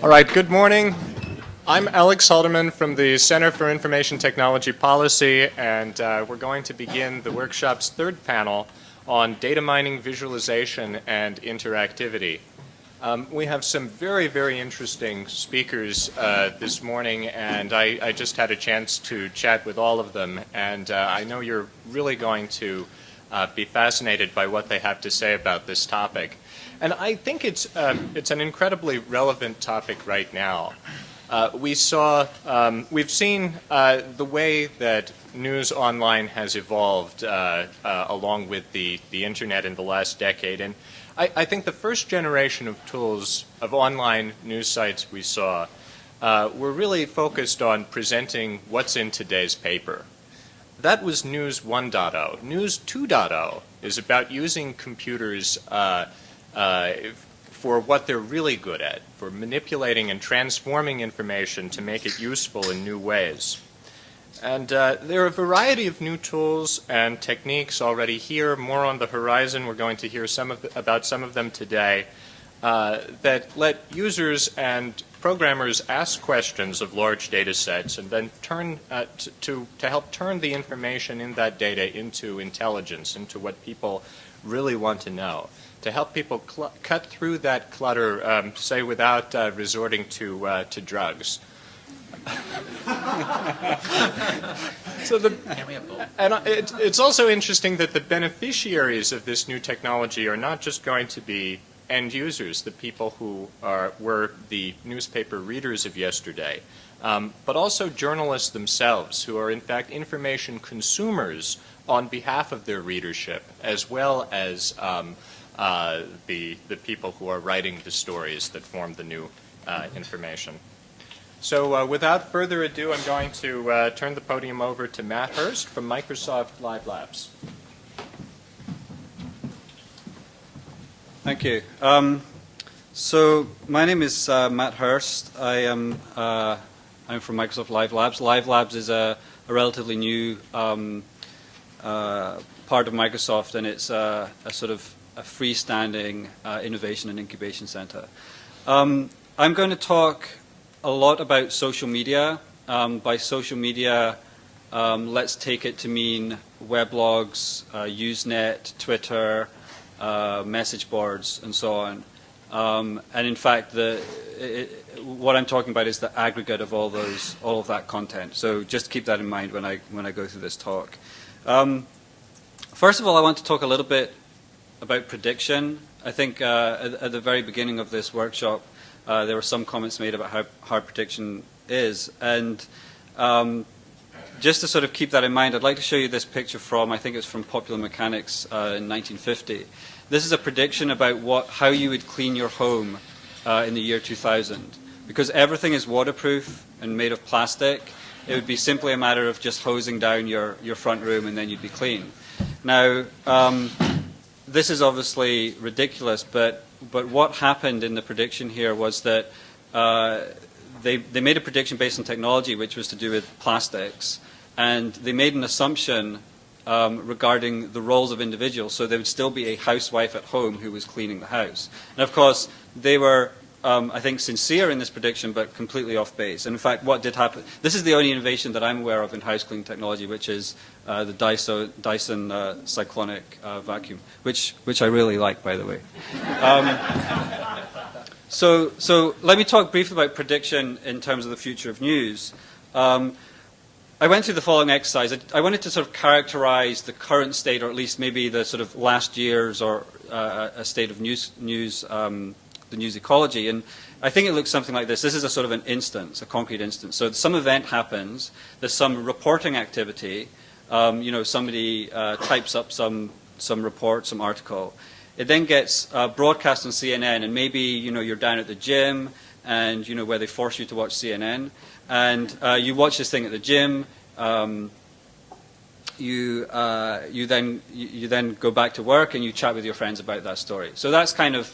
All right, good morning. I'm Alex Halderman from the Center for Information Technology Policy, and we're going to begin the workshop's third panel on data mining, visualization, and interactivity. We have some very, very interesting speakers this morning, and I just had a chance to chat with all of them, and I know you're really going to be fascinated by what they have to say about this topic. And I think it's an incredibly relevant topic right now. We've seen the way that news online has evolved along with the internet in the last decade. And I think the first generation of tools of online news sites we saw were really focused on presenting what's in today's paper. That was News 1.0. News 2.0 is about using computers for what they're really good at, for manipulating and transforming information to make it useful in new ways. And there are a variety of new tools and techniques already here, more on the horizon. We're going to hear about some of them today that let users and programmers ask questions of large data sets and then to help turn the information in that data into intelligence, into what people really want to know, to help people cut through that clutter, say, without resorting to drugs. It's also interesting that the beneficiaries of this new technology are not just going to be end users, the people who were the newspaper readers of yesterday, but also journalists themselves, who are in fact information consumers on behalf of their readership, as well as the people who are writing the stories that form the new information. So without further ado, I'm going to turn the podium over to Matt Hurst from Microsoft Live Labs. Thank you. So my name is Matt Hurst. I'm from Microsoft Live Labs. Live Labs is a relatively new part of Microsoft, and it's a sort of a freestanding innovation and incubation center. I'm going to talk a lot about social media. By social media, let's take it to mean weblogs, Usenet, Twitter, message boards, and so on. And in fact, what I'm talking about is the aggregate of all of that content. So just keep that in mind when I go through this talk. First of all, I want to talk a little bit about prediction. I think at the very beginning of this workshop, there were some comments made about how hard prediction is, and just to sort of keep that in mind, I'd like to show you this picture from, I think it's from Popular Mechanics in 1950. This is a prediction about how you would clean your home in the year 2000. Because everything is waterproof and made of plastic, it would be simply a matter of just hosing down your front room and then you'd be clean. Now, this is obviously ridiculous, but what happened in the prediction here was that they made a prediction based on technology, which was to do with plastics, and they made an assumption regarding the roles of individuals. So there would still be a housewife at home who was cleaning the house. And of course, they were, I think, sincere in this prediction, but completely off base. And in fact, what did happen, this is the only innovation that I'm aware of in house cleaning technology, which is the Dyson cyclonic vacuum, which I really like, by the way. So let me talk briefly about prediction in terms of the future of news. I went through the following exercise. I wanted to sort of characterize the current state, or at least maybe the sort of last year's or a state of the news ecology. And I think it looks something like this. This is a sort of an instance, a concrete instance. So some event happens. There's some reporting activity. Somebody types up some report, some article. It then gets broadcast on CNN, and maybe you're down at the gym, and where they force you to watch CNN, and you watch this thing at the gym. You then go back to work and you chat with your friends about that story. So that's kind of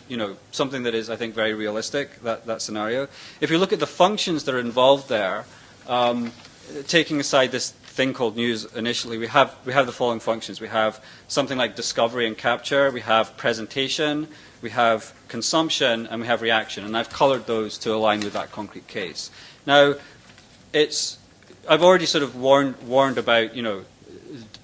something that is, I think, very realistic, that scenario. If you look at the functions that are involved there, taking aside this thing called news initially, we have the following functions. We have something like discovery and capture, we have presentation, we have consumption, and we have reaction. And I've colored those to align with that concrete case. Now, I've already sort of warned about,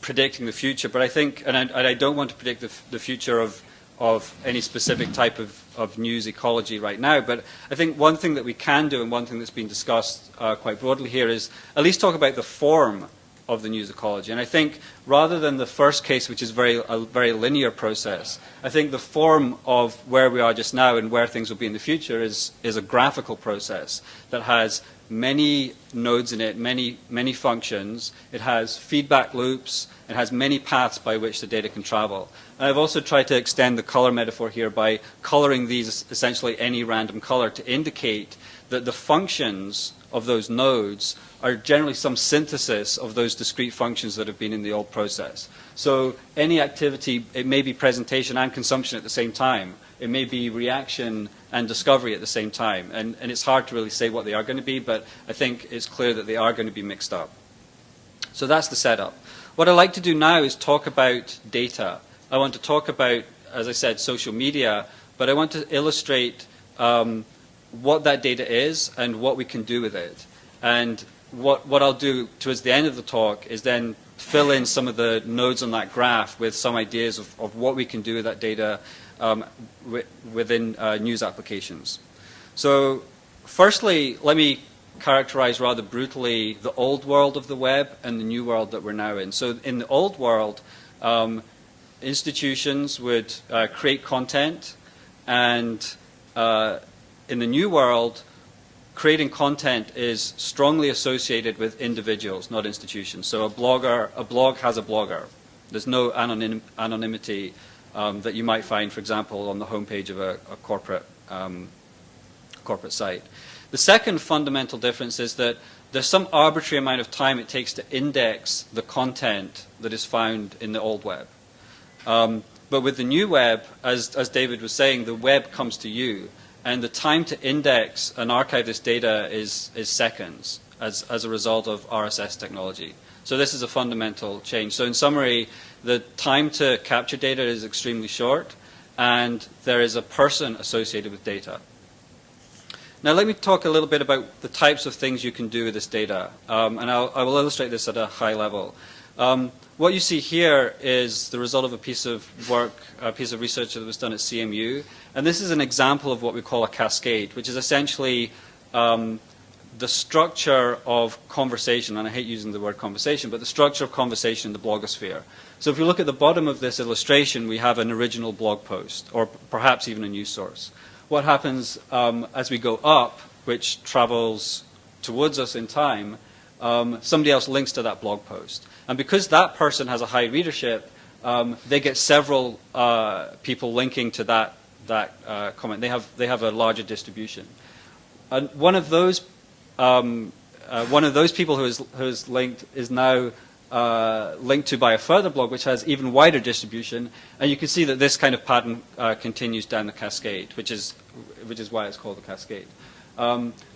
predicting the future, but I think, and I don't want to predict the future of any specific type of news ecology right now, but I think one thing that we can do, and one thing that's been discussed quite broadly here, is at least talk about the form of the news ecology. And I think rather than the first case, which is a very linear process, I think the form of where we are just now and where things will be in the future is a graphical process that has many nodes in it, many functions. It has feedback loops. It has many paths by which the data can travel. And I've also tried to extend the color metaphor here by coloring these essentially any random color to indicate that the functions of those nodes are generally some synthesis of those discrete functions that have been in the old process. So any activity, it may be presentation and consumption at the same time. It may be reaction and discovery at the same time. And it's hard to really say what they are going to be, but I think it's clear that they are going to be mixed up. So that's the setup. What I'd like to do now is talk about data. I want to talk about, as I said, social media, but I want to illustrate what that data is and what we can do with it. And what I'll do towards the end of the talk is then fill in some of the nodes on that graph with some ideas of what we can do with that data within news applications. So firstly, let me characterize rather brutally the old world of the web and the new world that we're now in. So in the old world, institutions would create content, and in the new world, creating content is strongly associated with individuals, not institutions. So a blog has a blogger. There's no anonymity that you might find, for example, on the homepage of a corporate site. The second fundamental difference is that there's some arbitrary amount of time it takes to index the content that is found in the old web. But with the new web, as David was saying, the web comes to you, and the time to index and archive this data is seconds as a result of RSS technology. So this is a fundamental change. So in summary, the time to capture data is extremely short, and there is a person associated with data. Now let me talk a little bit about the types of things you can do with this data, and I will illustrate this at a high level. What you see here is the result of a piece of work, a piece of research that was done at CMU, and this is an example of what we call a cascade, which is essentially the structure of conversation, and I hate using the word conversation, but the structure of conversation in the blogosphere. So if you look at the bottom of this illustration, we have an original blog post, or perhaps even a news source. What happens as we go up, which travels towards us in time, somebody else links to that blog post. And because that person has a high readership, they get several people linking to that comment. They have a larger distribution. And one of those people who is linked is now linked to by a further blog, which has even wider distribution. And you can see that this kind of pattern continues down the cascade, which is why it's called a cascade.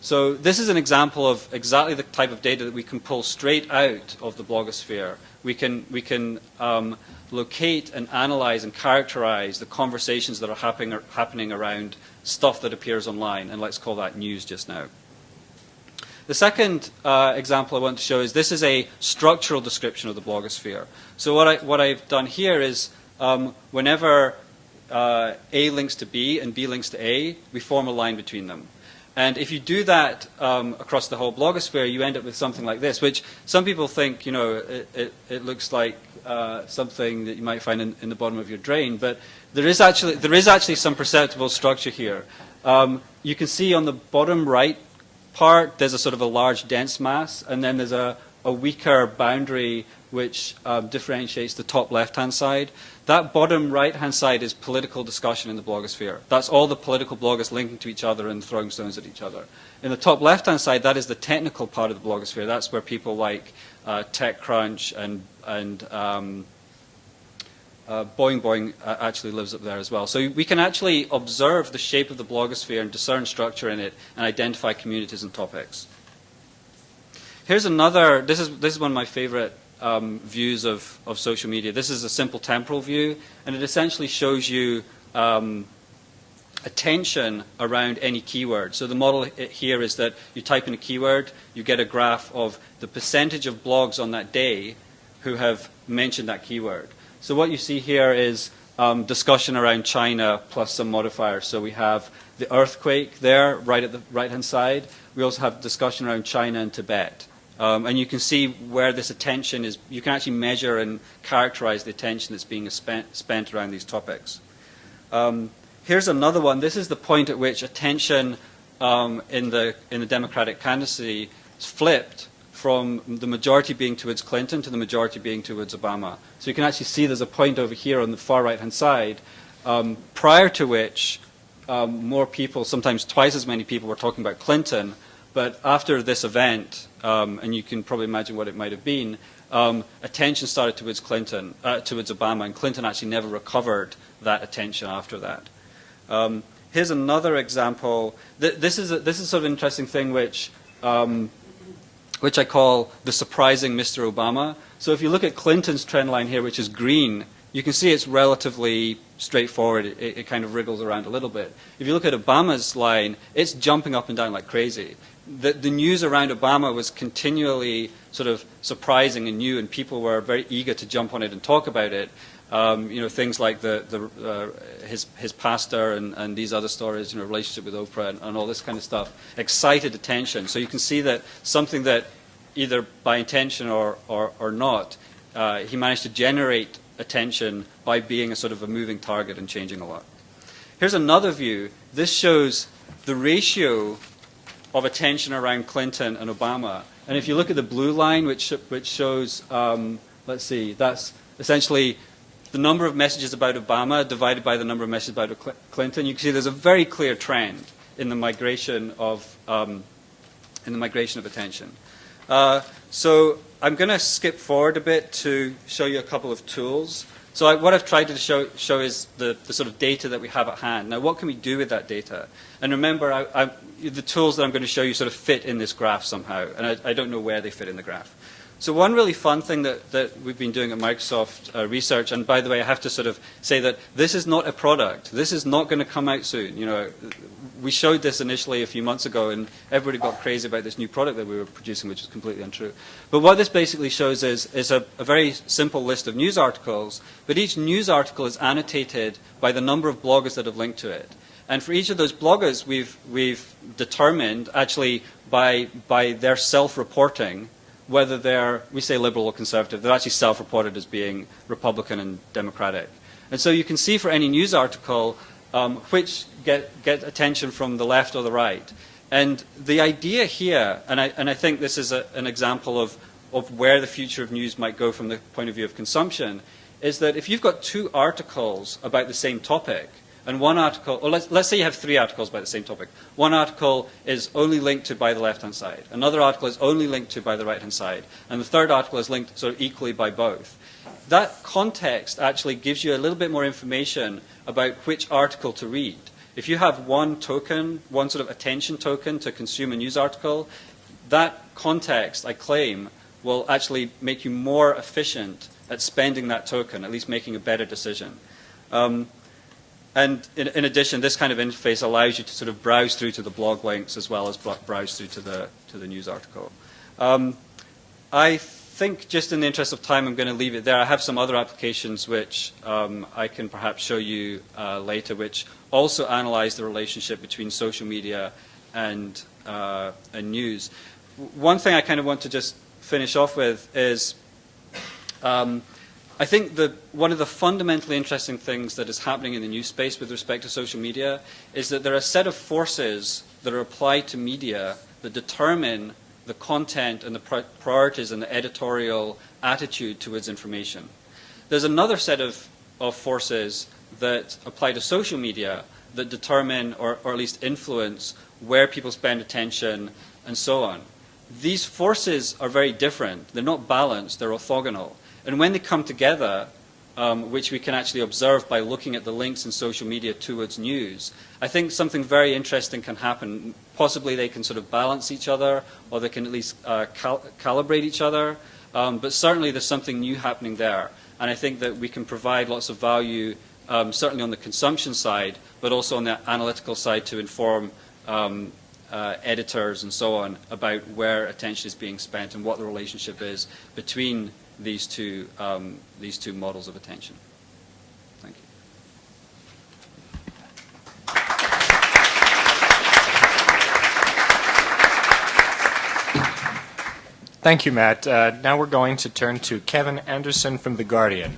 So this is an example of exactly the type of data that we can pull straight out of the blogosphere. We can locate and analyze and characterize the conversations that are happening around stuff that appears online, and let's call that news just now. The second example I want to show is this is a structural description of the blogosphere. So what I've done here is whenever A links to B and B links to A, we form a line between them. And if you do that across the whole blogosphere, you end up with something like this, which some people think, it looks like something that you might find in the bottom of your drain. But there is actually some perceptible structure here. You can see on the bottom right part, there's a sort of a large dense mass, and then there's a weaker boundary which differentiates the top left-hand side. That bottom right-hand side is political discussion in the blogosphere. That's all the political bloggers linking to each other and throwing stones at each other. In the top left-hand side, that is the technical part of the blogosphere. That's where people like TechCrunch and Boing Boing actually lives up there as well. So we can actually observe the shape of the blogosphere and discern structure in it and identify communities and topics. Here's another, this is one of my favorite views of social media. This is a simple temporal view, and it essentially shows you attention around any keyword. So the model here is that you type in a keyword, you get a graph of the percentage of blogs on that day who have mentioned that keyword. So what you see here is discussion around China plus some modifiers. So we have the earthquake there, right at the right-hand side. We also have discussion around China and Tibet. And you can see where this attention is. You can actually measure and characterize the attention that's being spent around these topics. Here's another one. This is the point at which attention in the Democratic candidacy is flipped from the majority being towards Clinton to the majority being towards Obama. So you can actually see there's a point over here on the far right-hand side, prior to which more people, sometimes twice as many people, were talking about Clinton. But after this event, and you can probably imagine what it might have been, attention started towards Clinton, towards Obama, and Clinton actually never recovered that attention after that. Here's another example. This is sort of an interesting thing which I call the surprising Mr. Obama. So if you look at Clinton's trend line here, which is green, you can see it's relatively straightforward. It kind of wriggles around a little bit. If you look at Obama's line, it's jumping up and down like crazy. The news around Obama was continually sort of surprising and new, and people were very eager to jump on it and talk about it. You know, things like his pastor and these other stories, you know, relationship with Oprah and all this kind of stuff, excited attention. So you can see that something that either by intention or not, he managed to generate attention by being a sort of a moving target and changing a lot. Here's another view. This shows the ratio of attention around Clinton and Obama. And if you look at the blue line, which shows, let's see, that's essentially the number of messages about Obama divided by the number of messages about Clinton. You can see there's a very clear trend in the migration of attention. So I'm going to skip forward a bit to show you a couple of tools. So what I've tried to show is the sort of data that we have at hand. Now, what can we do with that data? And remember, the tools that I'm going to show you sort of fit in this graph somehow, and I don't know where they fit in the graph. So one really fun thing that we've been doing at Microsoft Research, and by the way, I have to sort of say that this is not a product. This is not going to come out soon. You know, we showed this initially a few months ago, and everybody got crazy about this new product that we were producing, which is completely untrue. But what this basically shows is a very simple list of news articles, but each news article is annotated by the number of bloggers that have linked to it. And for each of those bloggers, we've determined, actually, by their self-reporting, whether they're, we say liberal or conservative, they're actually self-reported as being Republican and Democratic. And so you can see for any news article which get attention from the left or the right. And the idea here, and I think this is an example of where the future of news might go from the point of view of consumption, is that if you've got two articles about the same topic, and one article, or let's say you have three articles about the same topic. One article is only linked to by the left-hand side. Another article is only linked to by the right-hand side. And the third article is linked sort of equally by both. That context actually gives you a little bit more information about which article to read. If you have one token, one sort of attention token to consume a news article, that context, I claim, will actually make you more efficient at spending that token, at least making a better decision. And in addition, this kind of interface allows you to sort of browse through to the blog links as well as browse through to the news article. I think just in the interest of time, I'm going to leave it there. I have some other applications which I can perhaps show you later, which also analyze the relationship between social media and news. One thing I kind of want to just finish off with is I think that one of the fundamentally interesting things that is happening in the news space with respect to social media is that there are a set of forces that are applied to media that determine the content and the priorities and the editorial attitude towards information. There's another set of forces that apply to social media that determine or at least influence where people spend attention and so on. These forces are very different. They're not balanced, they're orthogonal. And when they come together, which we can actually observe by looking at the links in social media towards news, I think something very interesting can happen Possibly they can sort of balance each other, or they can at least calibrate each other. But certainly there's something new happening there. And I think that we can provide lots of value, certainly on the consumption side, but also on the analytical side to inform editors and so on about where attention is being spent and what the relationship is between these two models of attention. Thank you. Thank you, Matt. Now we're going to turn to Kevin Anderson from The Guardian.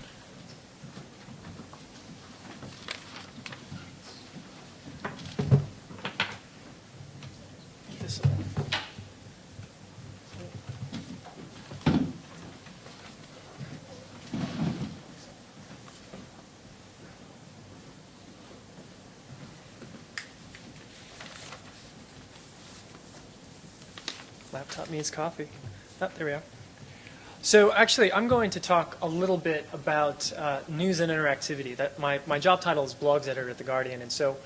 Laptop needs coffee. Oh, there we are. So actually, I'm going to talk a little bit about news and interactivity. That my job title is blogs editor at The Guardian, and so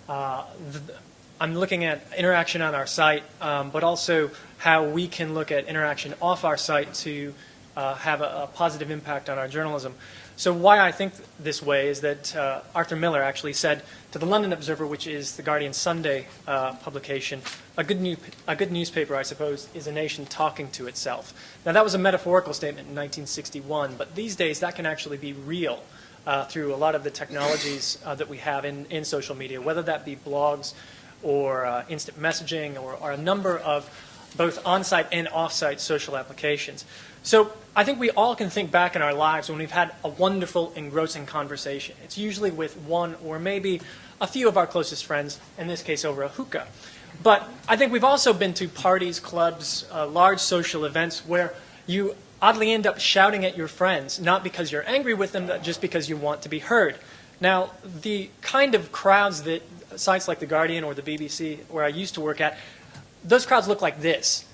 I'm looking at interaction on our site, but also how we can look at interaction off our site to have a positive impact on our journalism. So why I think this way is that Arthur Miller actually said to the London Observer, which is The Guardian's Sunday publication, a good newspaper, I suppose, is a nation talking to itself. Now, that was a metaphorical statement in 1961, but these days that can actually be real through a lot of the technologies that we have in social media, whether that be blogs or instant messaging or a number of both on-site and off-site social applications. So I think we all can think back in our lives when we've had a wonderful, engrossing conversation. It's usually with one or maybe a few of our closest friends, in this case over a hookah. But I think we've also been to parties, clubs, large social events where you oddly end up shouting at your friends, not because you're angry with them, but just because you want to be heard. Now, the kind of crowds that sites like The Guardian or the BBC, where I used to work at, those crowds look like this.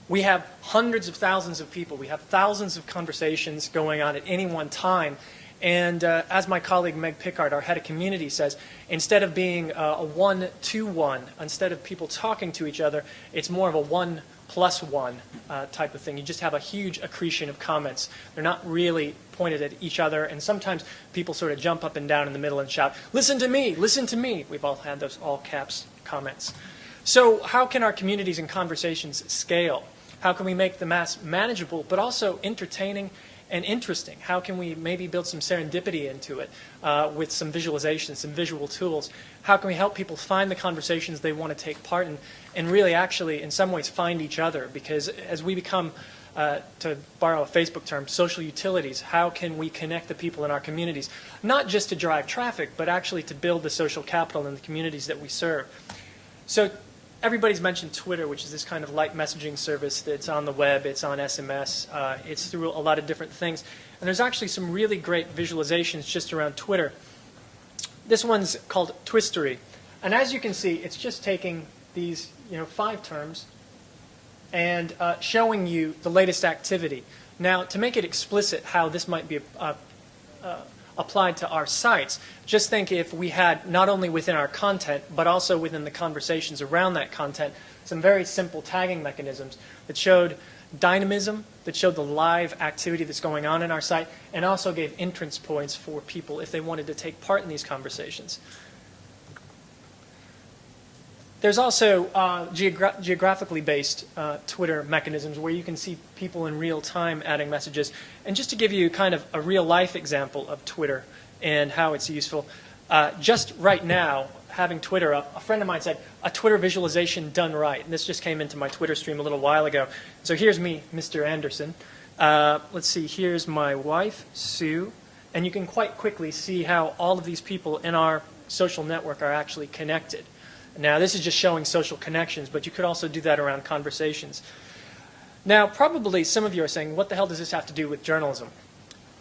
We have hundreds of thousands of people. We have thousands of conversations going on at any one time. And as my colleague Meg Pickard, our head of community, says, instead of being a 1-to-1, instead of people talking to each other, it's more of a 1+1 type of thing. You just have a huge accretion of comments. They're not really pointed at each other. And sometimes people sort of jump up and down in the middle and shout, "Listen to me, listen to me." We've all had those all caps comments. So how can our communities and conversations scale? How can we make the mass manageable, but also entertaining and interesting? How can we maybe build some serendipity into it with some visualization, some visual tools? How can we help people find the conversations they want to take part in and really actually, in some ways, find each other? Because as we become, to borrow a Facebook term, social utilities, how can we connect the people in our communities? Not just to drive traffic, but actually to build the social capital in the communities that we serve. So everybody's mentioned Twitter, which is this kind of light messaging service that's on the web. It's on SMS. It's through a lot of different things. And there's actually some really great visualizations just around Twitter. This one's called Twistery. And as you can see, it's just taking these 5 terms and showing you the latest activity. Now, to make it explicit how this might be applied to our sites, just think if we had not only within our content, but also within the conversations around that content, some very simple tagging mechanisms that showed dynamism, that showed the live activity that's going on in our site, and also gave entrance points for people if they wanted to take part in these conversations. There's also geographically based Twitter mechanisms where you can see people in real time adding messages. And just to give you kind of a real life example of Twitter and how it's useful, just right now, having Twitter up, a friend of mine said, "A Twitter visualization done right." And this just came into my Twitter stream a little while ago. So here's me, Mr. Anderson. Let's see, here's my wife, Sue. And you can quite quickly see how all of these people in our social network are actually connected. Now, this is just showing social connections, but you could also do that around conversations. Now, probably some of you are saying, what the hell does this have to do with journalism?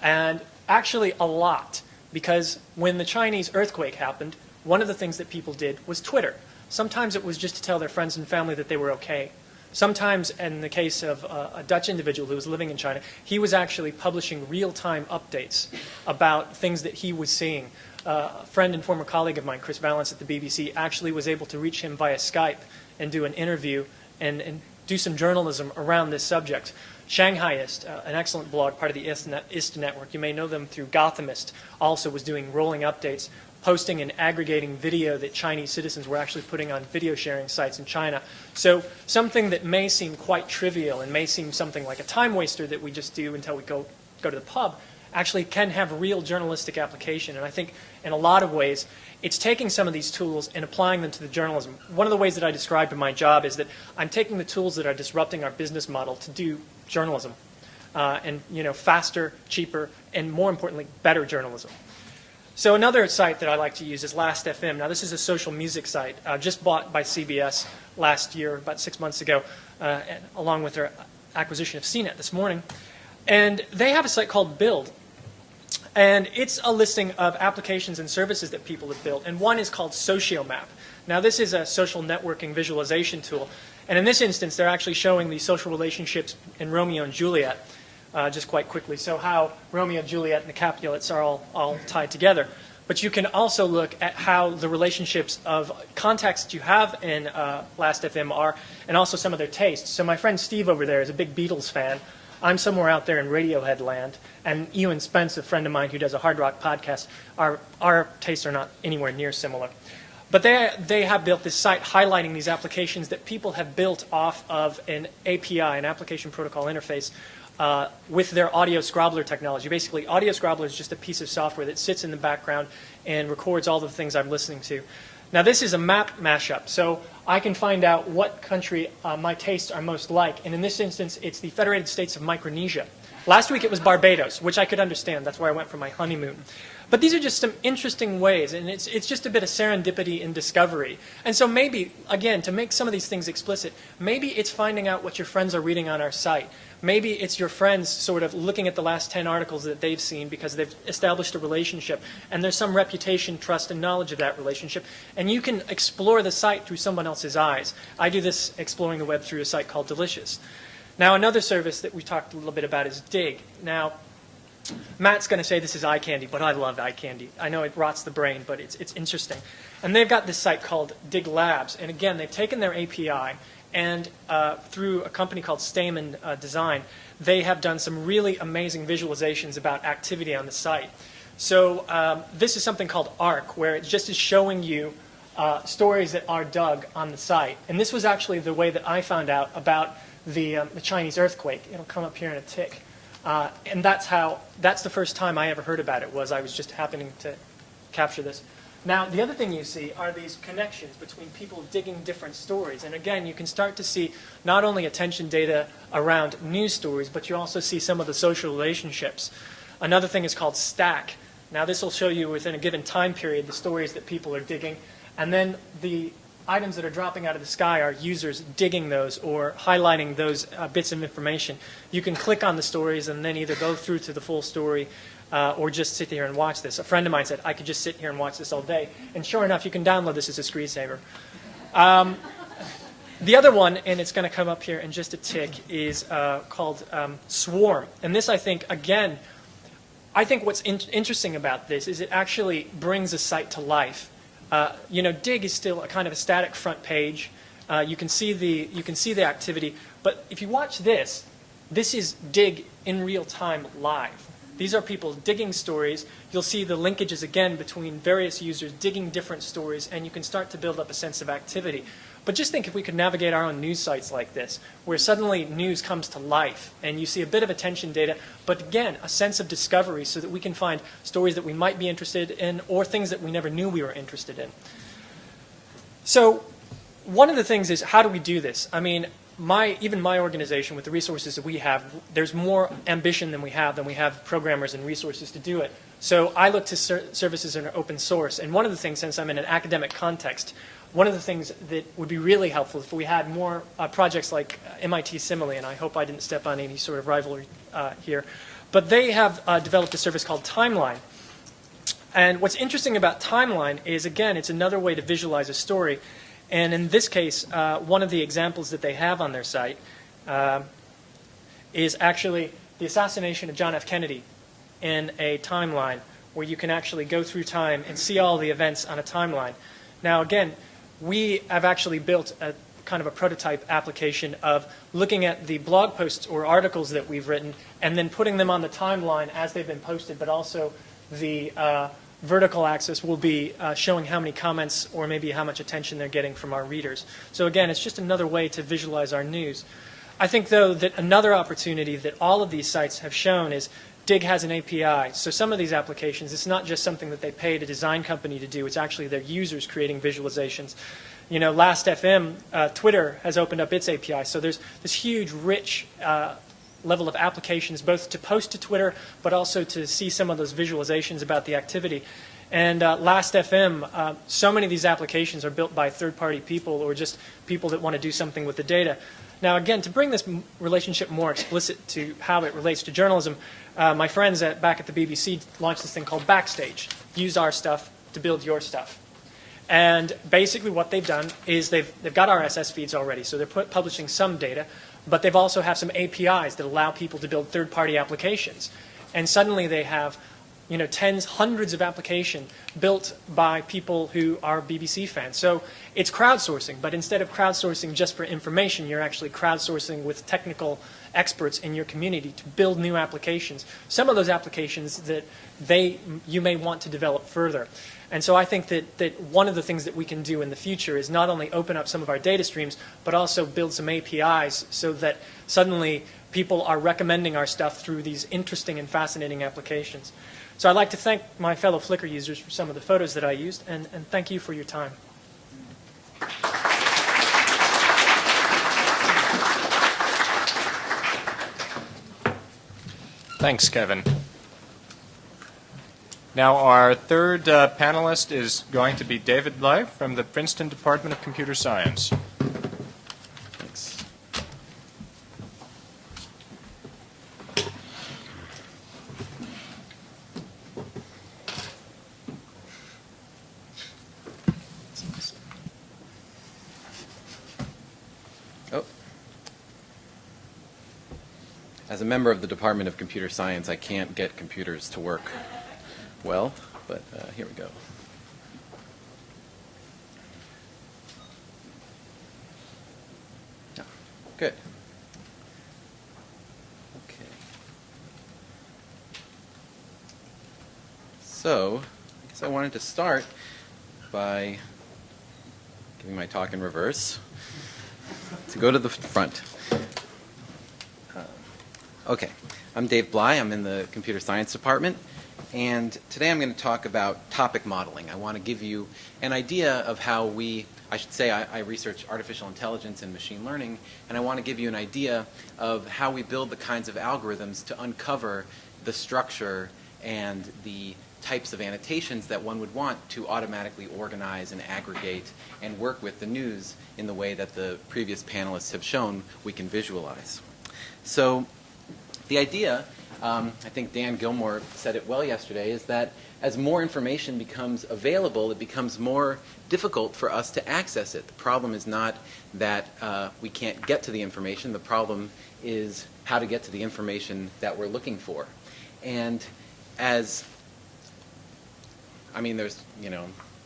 And actually a lot, because when the Chinese earthquake happened, one of the things that people did was Twitter. Sometimes it was just to tell their friends and family that they were okay. Sometimes, in the case of a Dutch individual who was living in China, he was actually publishing real-time updates about things that he was seeing. A friend and former colleague of mine, Chris Valance at the BBC, actually was able to reach him via Skype and do an interview and do some journalism around this subject. Shanghaiist, an excellent blog, part of the IST network. You may know them through Gothamist, also was doing rolling updates, posting and aggregating video that Chinese citizens were actually putting on video sharing sites in China. So something that may seem quite trivial and may seem something like a time waster that we just do until we go to the pub actually can have real journalistic application. And I think in a lot of ways, it's taking some of these tools and applying them to the journalism. One of the ways that I describe in my job is that I'm taking the tools that are disrupting our business model to do journalism, and faster, cheaper, and more importantly, better journalism. So another site that I like to use is Last.fm. Now this is a social music site just bought by CBS last year, about 6 months ago, along with their acquisition of CNET this morning. And they have a site called Build. And it's a listing of applications and services that people have built. And one is called Sociomap. Now this is a social networking visualization tool. And in this instance, they're actually showing the social relationships in Romeo and Juliet, just quite quickly. So how Romeo, Juliet, and the Capulets are all tied together. But you can also look at how the relationships of contacts that you have in Last.fm are, and also some of their tastes. So my friend Steve over there is a big Beatles fan. I'm somewhere out there in Radiohead land, and Ewan Spence, a friend of mine who does a hard rock podcast, our tastes are not anywhere near similar. But they have built this site highlighting these applications that people have built off of an API, an application protocol interface, with their audio scrobbler technology. Basically, audio scrobbler is just a piece of software that sits in the background and records all the things I'm listening to. Now, this is a map mashup, so I can find out what country my tastes are most like. And in this instance, it's the Federated States of Micronesia. Last week, it was Barbados, which I could understand. That's where I went for my honeymoon. But these are just some interesting ways, and it's just a bit of serendipity and discovery. And so maybe, again, to make some of these things explicit, maybe it's finding out what your friends are reading on our site. Maybe it's your friends sort of looking at the last 10 articles that they've seen because they've established a relationship, and there's some reputation, trust, and knowledge of that relationship. And you can explore the site through someone else's eyes. I do this exploring the web through a site called Delicious. Now, another service that we talked a little bit about is Dig. Now, Matt's going to say this is eye candy, but I love eye candy. I know it rots the brain, but it's interesting. And they've got this site called Dig Labs. And again, they've taken their API and through a company called Stamen Design, they have done some really amazing visualizations about activity on the site. So this is something called ARC, where it just is showing you stories that are dug on the site. And this was actually the way that I found out about the Chinese earthquake. It'll come up here in a tick. And that's the first time I ever heard about it, was I was just happening to capture this. Now, the other thing you see are these connections between people digging different stories. And again, you can start to see not only attention data around news stories, but you also see some of the social relationships. Another thing is called Stack. Now, this will show you within a given time period the stories that people are digging. And then the items that are dropping out of the sky are users digging those or highlighting those bits of information. You can click on the stories and then either go through to the full story or just sit here and watch this. A friend of mine said, I could just sit here and watch this all day. And sure enough, you can download this as a screensaver. The other one, and it's going to come up here in just a tick, is called Swarm. And this, I think, again, I think what's interesting about this is it actually brings a site to life. Dig is still a kind of a static front page. You can see the activity, but if you watch this, this is Dig in real time live. These are people digging stories. You'll see the linkages again between various users digging different stories, and you can start to build up a sense of activity. But just think if we could navigate our own news sites like this, where suddenly news comes to life, and you see a bit of attention data, but again, a sense of discovery so that we can find stories that we might be interested in or things that we never knew we were interested in. So one of the things is, how do we do this? I mean, even my organization, with the resources that we have, there's more ambition than we have programmers and resources to do it. So I look to services that are open source. And one of the things, since I'm in an academic context, one of the things that would be really helpful if we had more projects like MIT Simile, and I hope I didn't step on any sort of rivalry here, but they have developed a service called Timeline. And what's interesting about Timeline is, again, it's another way to visualize a story. And in this case, one of the examples that they have on their site is actually the assassination of John F. Kennedy in a timeline, where you can actually go through time and see all the events on a timeline. Now, again, we have actually built kind of a prototype application of looking at the blog posts or articles that we've written and then putting them on the timeline as they've been posted, but also the vertical axis will be showing how many comments or maybe how much attention they're getting from our readers. So again, it's just another way to visualize our news. I think, though, that another opportunity that all of these sites have shown is Dig has an API. So some of these applications, it's not just something that they paid a design company to do. It's actually their users creating visualizations. You know, Last.fm, Twitter has opened up its API. So there's this huge, rich level of applications, both to post to Twitter, but also to see some of those visualizations about the activity. And Last.fm, so many of these applications are built by third-party people or just people that want to do something with the data. Now, again, to bring this relationship more explicit to how it relates to journalism, my friends back at the BBC launched this thing called Backstage. Use our stuff to build your stuff. And basically what they've done is they've got RSS feeds already, so they're publishing some data, but they've also have some APIs that allow people to build third-party applications. And suddenly they have, you know, tens, hundreds of applications built by people who are BBC fans. So it's crowdsourcing, but instead of crowdsourcing just for information, you're actually crowdsourcing with technical experts in your community to build new applications. Some of those applications that you may want to develop further. And so I think that one of the things that we can do in the future is not only open up some of our data streams, but also build some APIs so that suddenly people are recommending our stuff through these interesting and fascinating applications. So I'd like to thank my fellow Flickr users for some of the photos that I used, and thank you for your time. Thanks, Kevin. Now, our third panelist is going to be David Blei from the Princeton Department of Computer Science. Thanks. Oh. As a member of the Department of Computer Science, I can't get computers to work well, but here we go. Oh, good. Okay. So, I guess I wanted to start by giving my talk in reverse to go to the front. Okay, I'm Dave Blei. I'm in the Computer Science Department. And today I'm going to talk about topic modeling. I want to give you an idea of how I research artificial intelligence and machine learning, and I want to give you an idea of how we build the kinds of algorithms to uncover the structure and the types of annotations that one would want to automatically organize and aggregate and work with the news in the way that the previous panelists have shown we can visualize. So the idea, I think Dan Gilmore said it well yesterday, is that as more information becomes available, it becomes more difficult for us to access it. The problem is not that we can't get to the information. The problem is how to get to the information that we're looking for. And there's,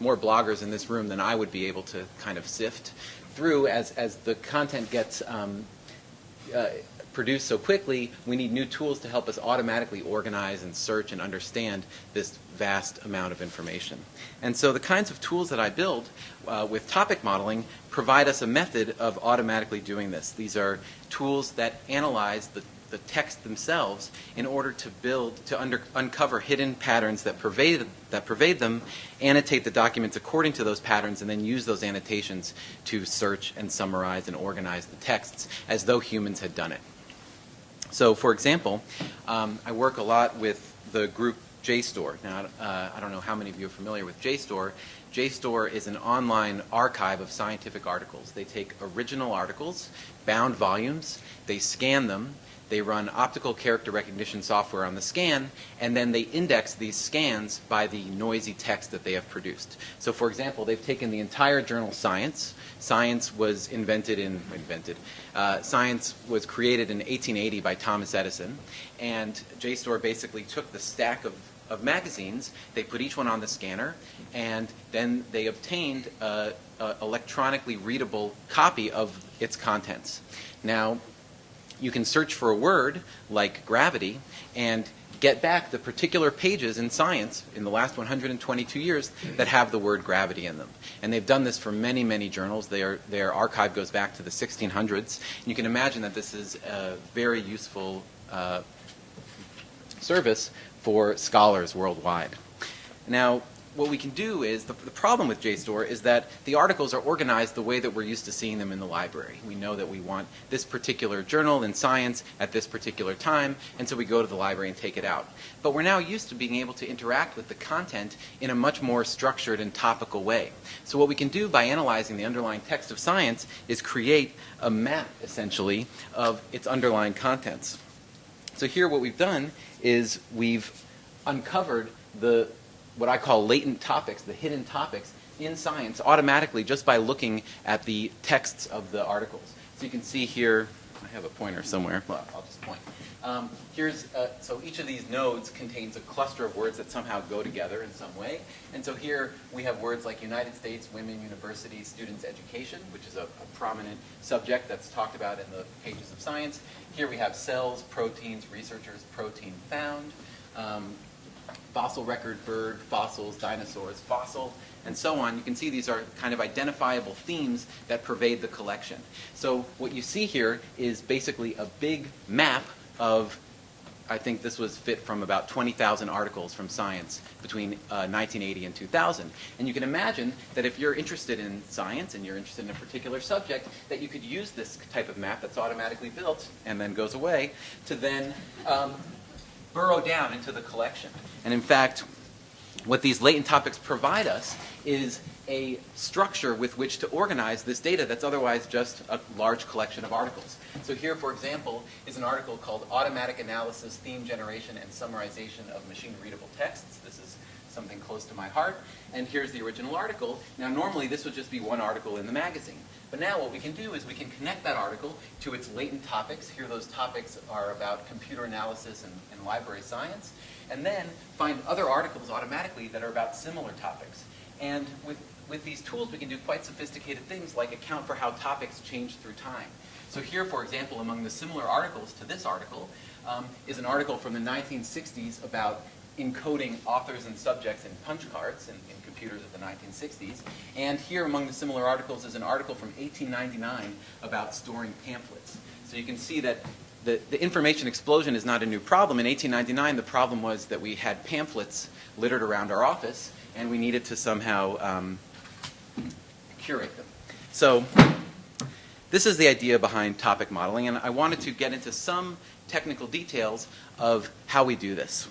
more bloggers in this room than I would be able to kind of sift through as the content gets produced so quickly. We need new tools to help us automatically organize and search and understand this vast amount of information. And so the kinds of tools that I build with topic modeling provide us a method of automatically doing this. These are tools that analyze the text themselves in order to uncover hidden patterns that pervade them, annotate the documents according to those patterns, and then use those annotations to search and summarize and organize the texts as though humans had done it. So, for example, I work a lot with the group JSTOR. Now, I don't know how many of you are familiar with JSTOR. JSTOR is an online archive of scientific articles. They take original articles, bound volumes, they scan them, they run optical character recognition software on the scan, and then they index these scans by the noisy text that they have produced. So, for example, they've taken the entire journal Science. Science was Science was created in 1880 by Thomas Edison, and JSTOR basically took the stack of of magazines. They put each one on the scanner, and then they obtained a electronically readable copy of its contents. Now, you can search for a word like gravity and get back the particular pages in Science in the last 122 years that have the word gravity in them. And they've done this for many, many journals. Their archive goes back to the 1600s. And you can imagine that this is a very useful service for scholars worldwide. Now, what we can do is, the problem with JSTOR is that the articles are organized the way that we're used to seeing them in the library. We know that we want this particular journal in Science at this particular time, and so we go to the library and take it out. But we're now used to being able to interact with the content in a much more structured and topical way. So what we can do by analyzing the underlying text of Science is create a map, essentially, of its underlying contents. So here what we've done is we've uncovered what I call latent topics, the hidden topics in Science automatically just by looking at the texts of the articles. So you can see here, I have a pointer somewhere. Well, I'll just point. So each of these nodes contains a cluster of words that somehow go together in some way. And so here we have words like United States, women, university, students, education, which is a prominent subject that's talked about in the pages of Science. Here we have cells, proteins, researchers, protein found. Fossil record, bird, fossils, dinosaurs, fossil, and so on. You can see these are kind of identifiable themes that pervade the collection. So what you see here is basically a big map of, I think this was fit from about 20,000 articles from Science between 1980 and 2000. And you can imagine that if you're interested in Science and you're interested in a particular subject, that you could use this type of map that's automatically built and then goes away to then burrow down into the collection. And in fact, what these latent topics provide us is a structure with which to organize this data that's otherwise just a large collection of articles. So here, for example, is an article called Automatic Analysis, Theme Generation, and Summarization of Machine-Readable Texts. This is something close to my heart. And here's the original article. Now, normally this would just be one article in the magazine. But now what we can do is we can connect that article to its latent topics. Here those topics are about computer analysis and library science. And then find other articles automatically that are about similar topics. And with these tools, we can do quite sophisticated things like account for how topics change through time. So here, for example, among the similar articles to this article is an article from the 1960s about encoding authors and subjects in punch cards in computers of the 1960s. And here among the similar articles is an article from 1899 about storing pamphlets. So you can see that the information explosion is not a new problem. In 1899, the problem was that we had pamphlets littered around our office, and we needed to somehow curate them. So this is the idea behind topic modeling, and I wanted to get into some technical details of how we do this.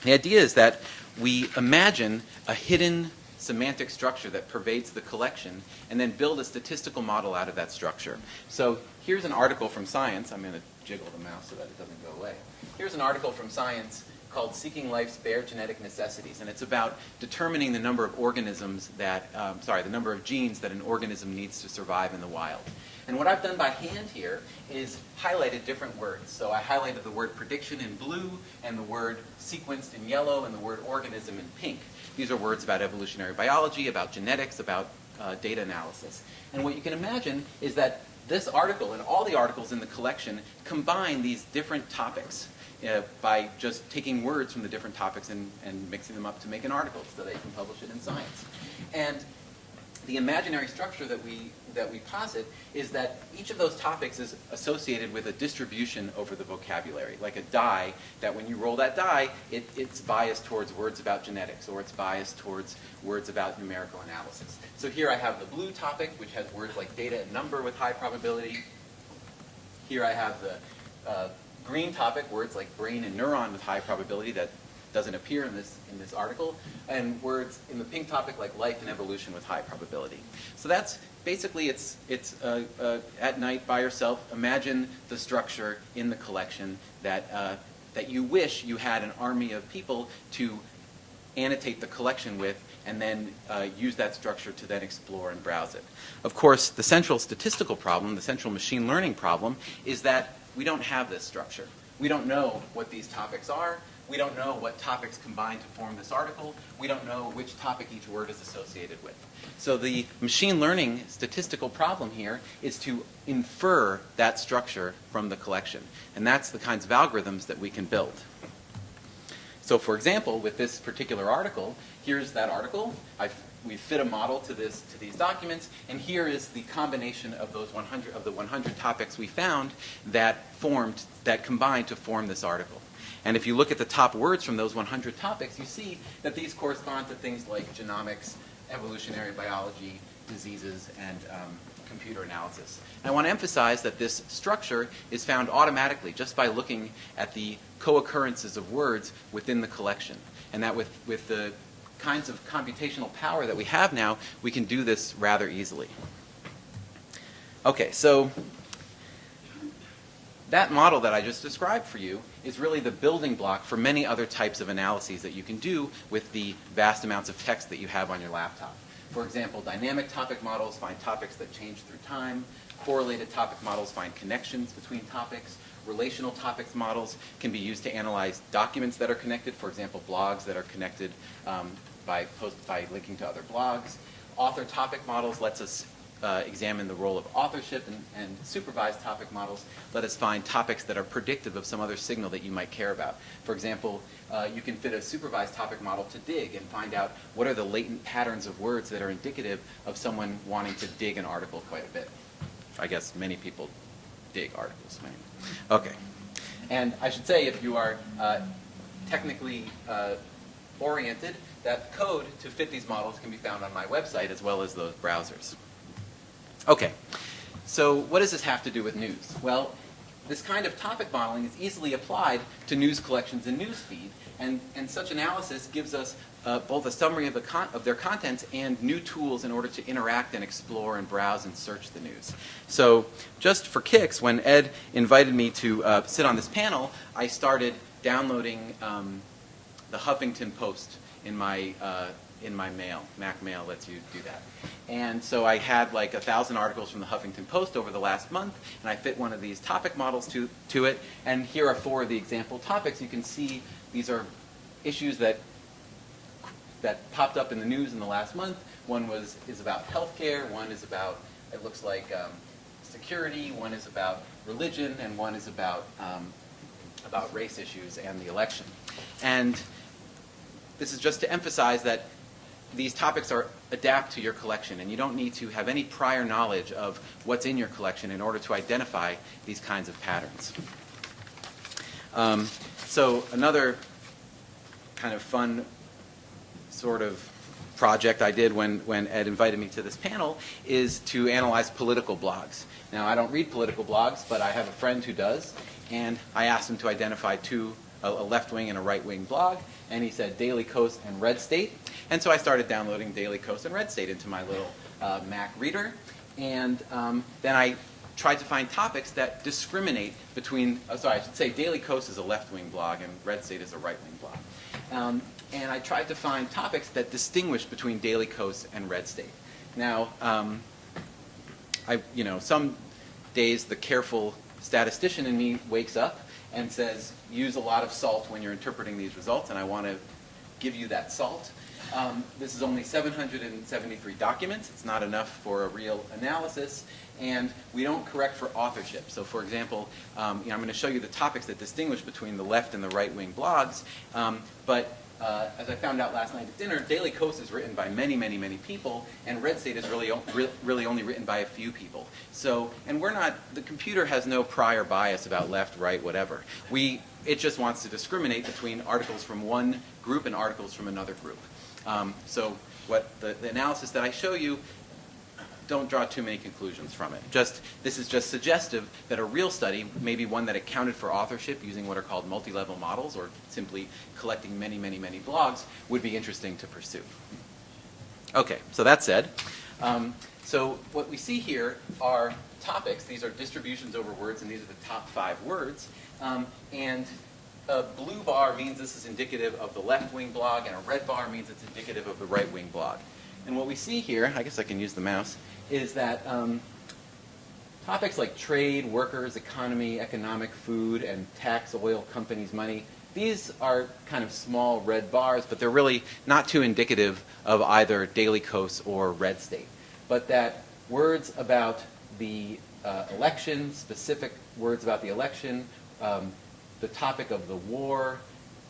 The idea is that we imagine a hidden semantic structure that pervades the collection and then build a statistical model out of that structure. So here's an article from Science. I'm going to jiggle the mouse so that it doesn't go away. Here's an article from Science called Seeking Life's Bare Genetic Necessities, and it's about determining the number of organisms that, the number of genes that an organism needs to survive in the wild. And what I've done by hand here is highlighted different words. So I highlighted the word prediction in blue, and the word sequenced in yellow, and the word organism in pink. These are words about evolutionary biology, about genetics, about data analysis. And what you can imagine is that this article and all the articles in the collection combine these different topics by just taking words from the different topics and mixing them up to make an article so they can publish it in Science. And the imaginary structure that we posit is that each of those topics is associated with a distribution over the vocabulary, like a die, that when you roll that die, it's biased towards words about genetics, or it's biased towards words about numerical analysis. So here I have the blue topic, which has words like data and number with high probability. Here I have the green topic, words like brain and neuron with high probability that doesn't appear in this article, and words in the pink topic like life and evolution with high probability. So that's basically it's at night by yourself. Imagine the structure in the collection that you wish you had an army of people to annotate the collection with, and then use that structure to then explore and browse it. Of course, the central statistical problem, the central machine learning problem, is that we don't have this structure. We don't know what these topics are. We don't know what topics combine to form this article. We don't know which topic each word is associated with. So the machine learning statistical problem here is to infer that structure from the collection. And that's the kinds of algorithms that we can build. So for example, with this particular article, here's that article. We fit a model to these documents, and here is the combination of those 100 topics we found that combined to form this article. And if you look at the top words from those 100 topics, you see that these correspond to things like genomics, evolutionary biology, diseases, and computer analysis. And I want to emphasize that this structure is found automatically just by looking at the co-occurrences of words within the collection. And that with the kinds of computational power that we have now, we can do this rather easily. Okay, so that model that I just described for you is really the building block for many other types of analyses that you can do with the vast amounts of text that you have on your laptop. For example, dynamic topic models find topics that change through time. Correlated topic models find connections between topics. Relational topics models can be used to analyze documents that are connected, for example, blogs that are connected by linking to other blogs. Author topic models lets us examine the role of authorship, and supervised topic models let us find topics that are predictive of some other signal that you might care about. For example, you can fit a supervised topic model to dig and find out what are the latent patterns of words that are indicative of someone wanting to dig an article quite a bit. I guess many people dig articles. Okay. And I should say, if you are technically oriented, that code to fit these models can be found on my website as well as those browsers. Okay, so what does this have to do with news? Well, this kind of topic modeling is easily applied to news collections and news feed, and such analysis gives us both a summary of their contents and new tools in order to interact and explore and browse and search the news. So just for kicks, when Ed invited me to sit on this panel, I started downloading the Huffington Post in my mail. Mac Mail lets you do that. And so I had like 1,000 articles from the Huffington Post over the last month, and I fit one of these topic models to it. And here are 4 of the example topics. You can see these are issues that popped up in the news in the last month. One is about healthcare. One is about, it looks like, security. One is about religion, and one is about race issues and the election. And this is just to emphasize that these topics adapt to your collection, and you don't need to have any prior knowledge of what's in your collection in order to identify these kinds of patterns. So another kind of fun sort of project I did when Ed invited me to this panel is to analyze political blogs. Now, I don't read political blogs, but I have a friend who does, and I asked him to identify a left-wing and a right-wing blog, and he said Daily Kos and Red State. And so I started downloading Daily Kos and Red State into my little Mac reader, and then I tried to find topics that discriminate between, I should say Daily Kos is a left-wing blog and Red State is a right-wing blog. And I tried to find topics that distinguish between Daily Kos and Red State. Now, some days the careful statistician in me wakes up and says, use a lot of salt when you're interpreting these results, and I want to give you that salt. This is only 773 documents. It's not enough for a real analysis, and we don't correct for authorship. So for example, I'm going to show you the topics that distinguish between the left and the right-wing blogs, but as I found out last night at dinner, Daily Kos is written by many, many, many people, and Red State is really only written by a few people. So, and the computer has no prior bias about left, right, whatever. It just wants to discriminate between articles from one group and articles from another group. So what the analysis that I show you, don't draw too many conclusions from it. This is just suggestive that a real study, maybe one that accounted for authorship using what are called multi-level models or simply collecting many, many, many blogs, would be interesting to pursue. Okay, so that said, so what we see here are topics. These are distributions over words, and these are the top 5 words. And a blue bar means this is indicative of the left-wing blog, and a red bar means it's indicative of the right-wing blog. And what we see here, I guess I can use the mouse, is that topics like trade, workers, economy, economic, food, and tax, oil, companies, money, these are kind of small red bars, but they're really not too indicative of either daily kos or red state. But that words about the election, specific words about the election, the topic of the war,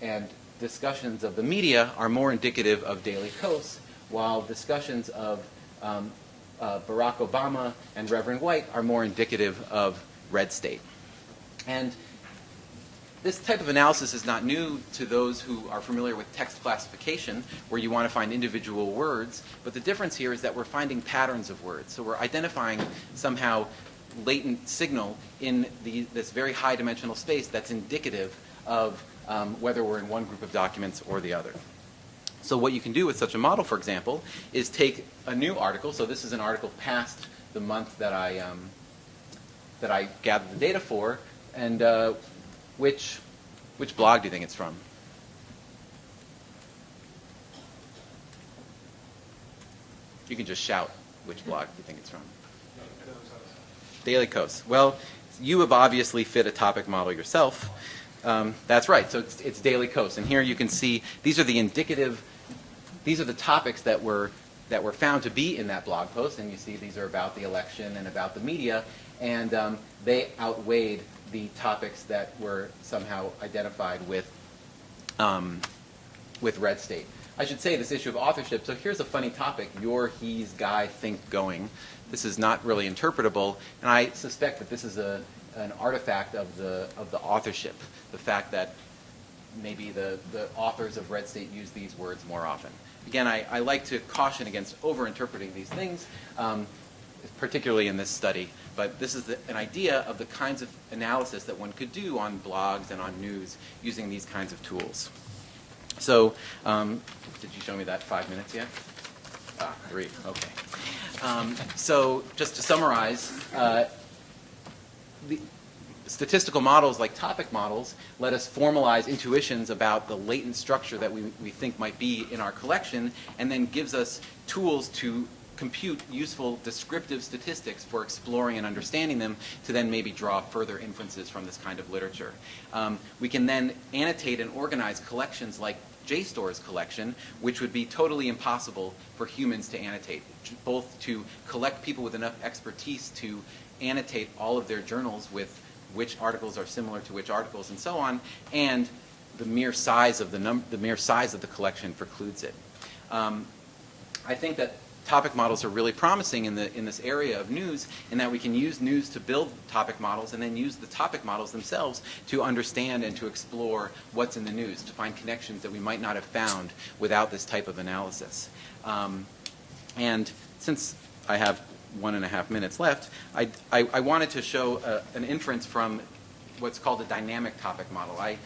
and discussions of the media are more indicative of daily kos, while discussions of Barack Obama and Reverend White are more indicative of red state. And this type of analysis is not new to those who are familiar with text classification, where you want to find individual words, but the difference here is that we're finding patterns of words. So we're identifying somehow latent signal in this very high dimensional space that's indicative of whether we're in one group of documents or the other. So what you can do with such a model, for example, is take a new article. So this is an article past the month that I gathered the data for, and which blog do you think it's from? You can just shout which blog you think it's from. Daily Kos. Well, you have obviously fit a topic model yourself. That's right. So it's Daily Kos, and here you can see these are the indicative. These are the topics that were found to be in that blog post, and you see these are about the election and about the media, and they outweighed the topics that were somehow identified with red state. I should say this issue of authorship. So here's a funny topic: your, he's, guy, think, going. This is not really interpretable, and I suspect that this is an artifact of the authorship. The fact that maybe the authors of red state use these words more often. Again, I like to caution against over-interpreting these things, particularly in this study. But this is an idea of the kinds of analysis that one could do on blogs and on news using these kinds of tools. So, did you show me that 5 minutes yet? 3, okay. So just to summarize, the statistical models like topic models let us formalize intuitions about the latent structure that we think might be in our collection, and then gives us tools to compute useful descriptive statistics for exploring and understanding them, to then maybe draw further inferences from this kind of literature. We can then annotate and organize collections like JSTOR's collection, which would be totally impossible for humans to annotate, both to collect people with enough expertise to annotate all of their journals with which articles are similar to which articles and so on, and the mere size of the collection precludes it. I think that topic models are really promising in this area of news, in that we can use news to build topic models, and then use the topic models themselves to understand and to explore what's in the news, to find connections that we might not have found without this type of analysis. And since I have 1.5 minutes left, I wanted to show an inference from what's called a dynamic topic model. I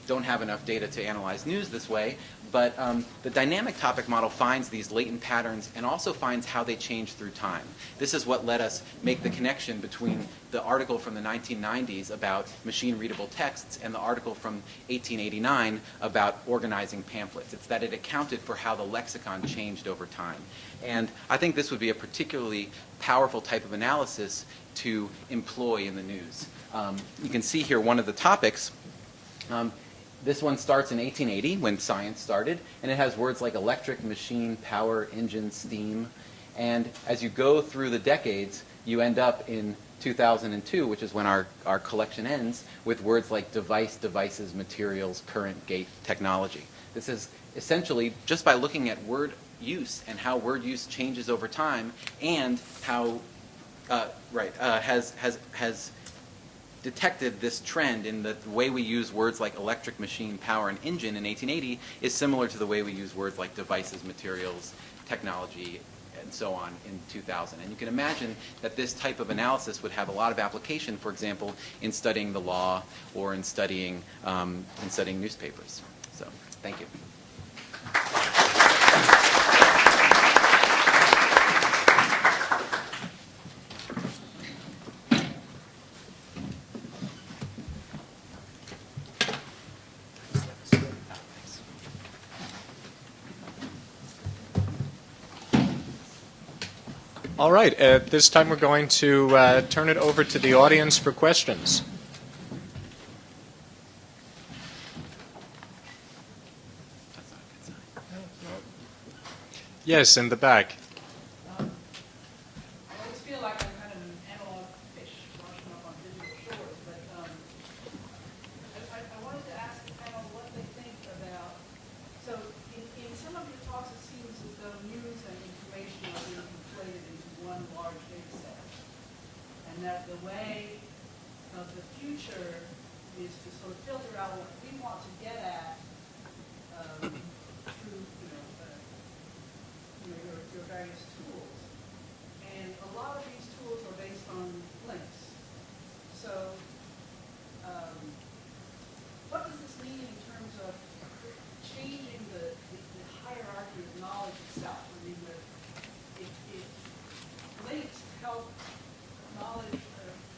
don't have enough data to analyze news this way, but the dynamic topic model finds these latent patterns and also finds how they change through time. This is what let us make the connection between the article from the 1990s about machine-readable texts and the article from 1889 about organizing pamphlets. It's that it accounted for how the lexicon changed over time. And I think this would be a particularly powerful type of analysis to employ in the news. You can see here one of the topics. This one starts in 1880, when science started, and it has words like electric, machine, power, engine, steam. And as you go through the decades, you end up in 2002, which is when our collection ends, with words like device, devices, materials, current, gate, technology. This is essentially just by looking at word use and how word use changes over time, and how has detected this trend in the way we use words like electric, machine, power, and engine in 1880 is similar to the way we use words like devices, materials, technology, and so on in 2000. And you can imagine that this type of analysis would have a lot of application, for example, in studying the law or in studying newspapers. So, thank you. All right, at this time we're going to turn it over to the audience for questions. Yes, in the back. I always feel like I'm kind of an analog fish washing up on digital shores, but I wanted to ask the panel what they think about, so in some of your talks it seems as though news and information are being conflated into one large data set, and that the way of the future is to sort of filter out what we want to get at through your various tools. And a lot of these tools are based on links. So what does this mean in terms of changing the hierarchy of knowledge itself? I mean, if links help knowledge,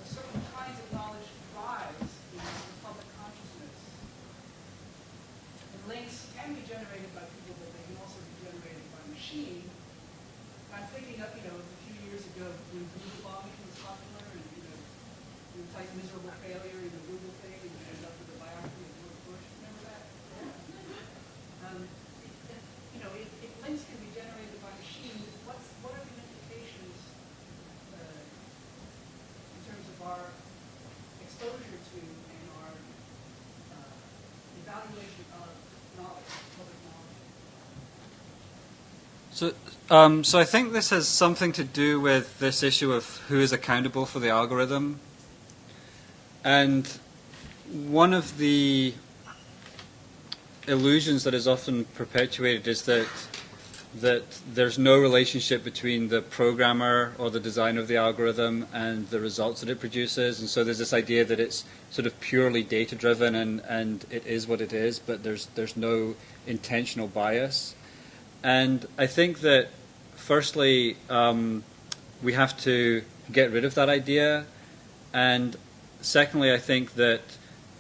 certain kinds of knowledge rise in the public consciousness, and links can be generated by people, but they can also be generated by machine. I'm thinking of, a few years ago when Google bombing was popular, and, you type miserable failure in the Google thing, and you end up with a biography of George Bush. Remember that? If links can be generated by machine, what are the implications in terms of our exposure to and our evaluation of knowledge, public knowledge? So I think this has something to do with this issue of who is accountable for the algorithm. And one of the illusions that is often perpetuated is that there's no relationship between the programmer or the designer of the algorithm and the results that it produces. And so there's this idea that it's sort of purely data-driven and it is what it is, but there's no intentional bias. And I think that, firstly, we have to get rid of that idea. And secondly, I think that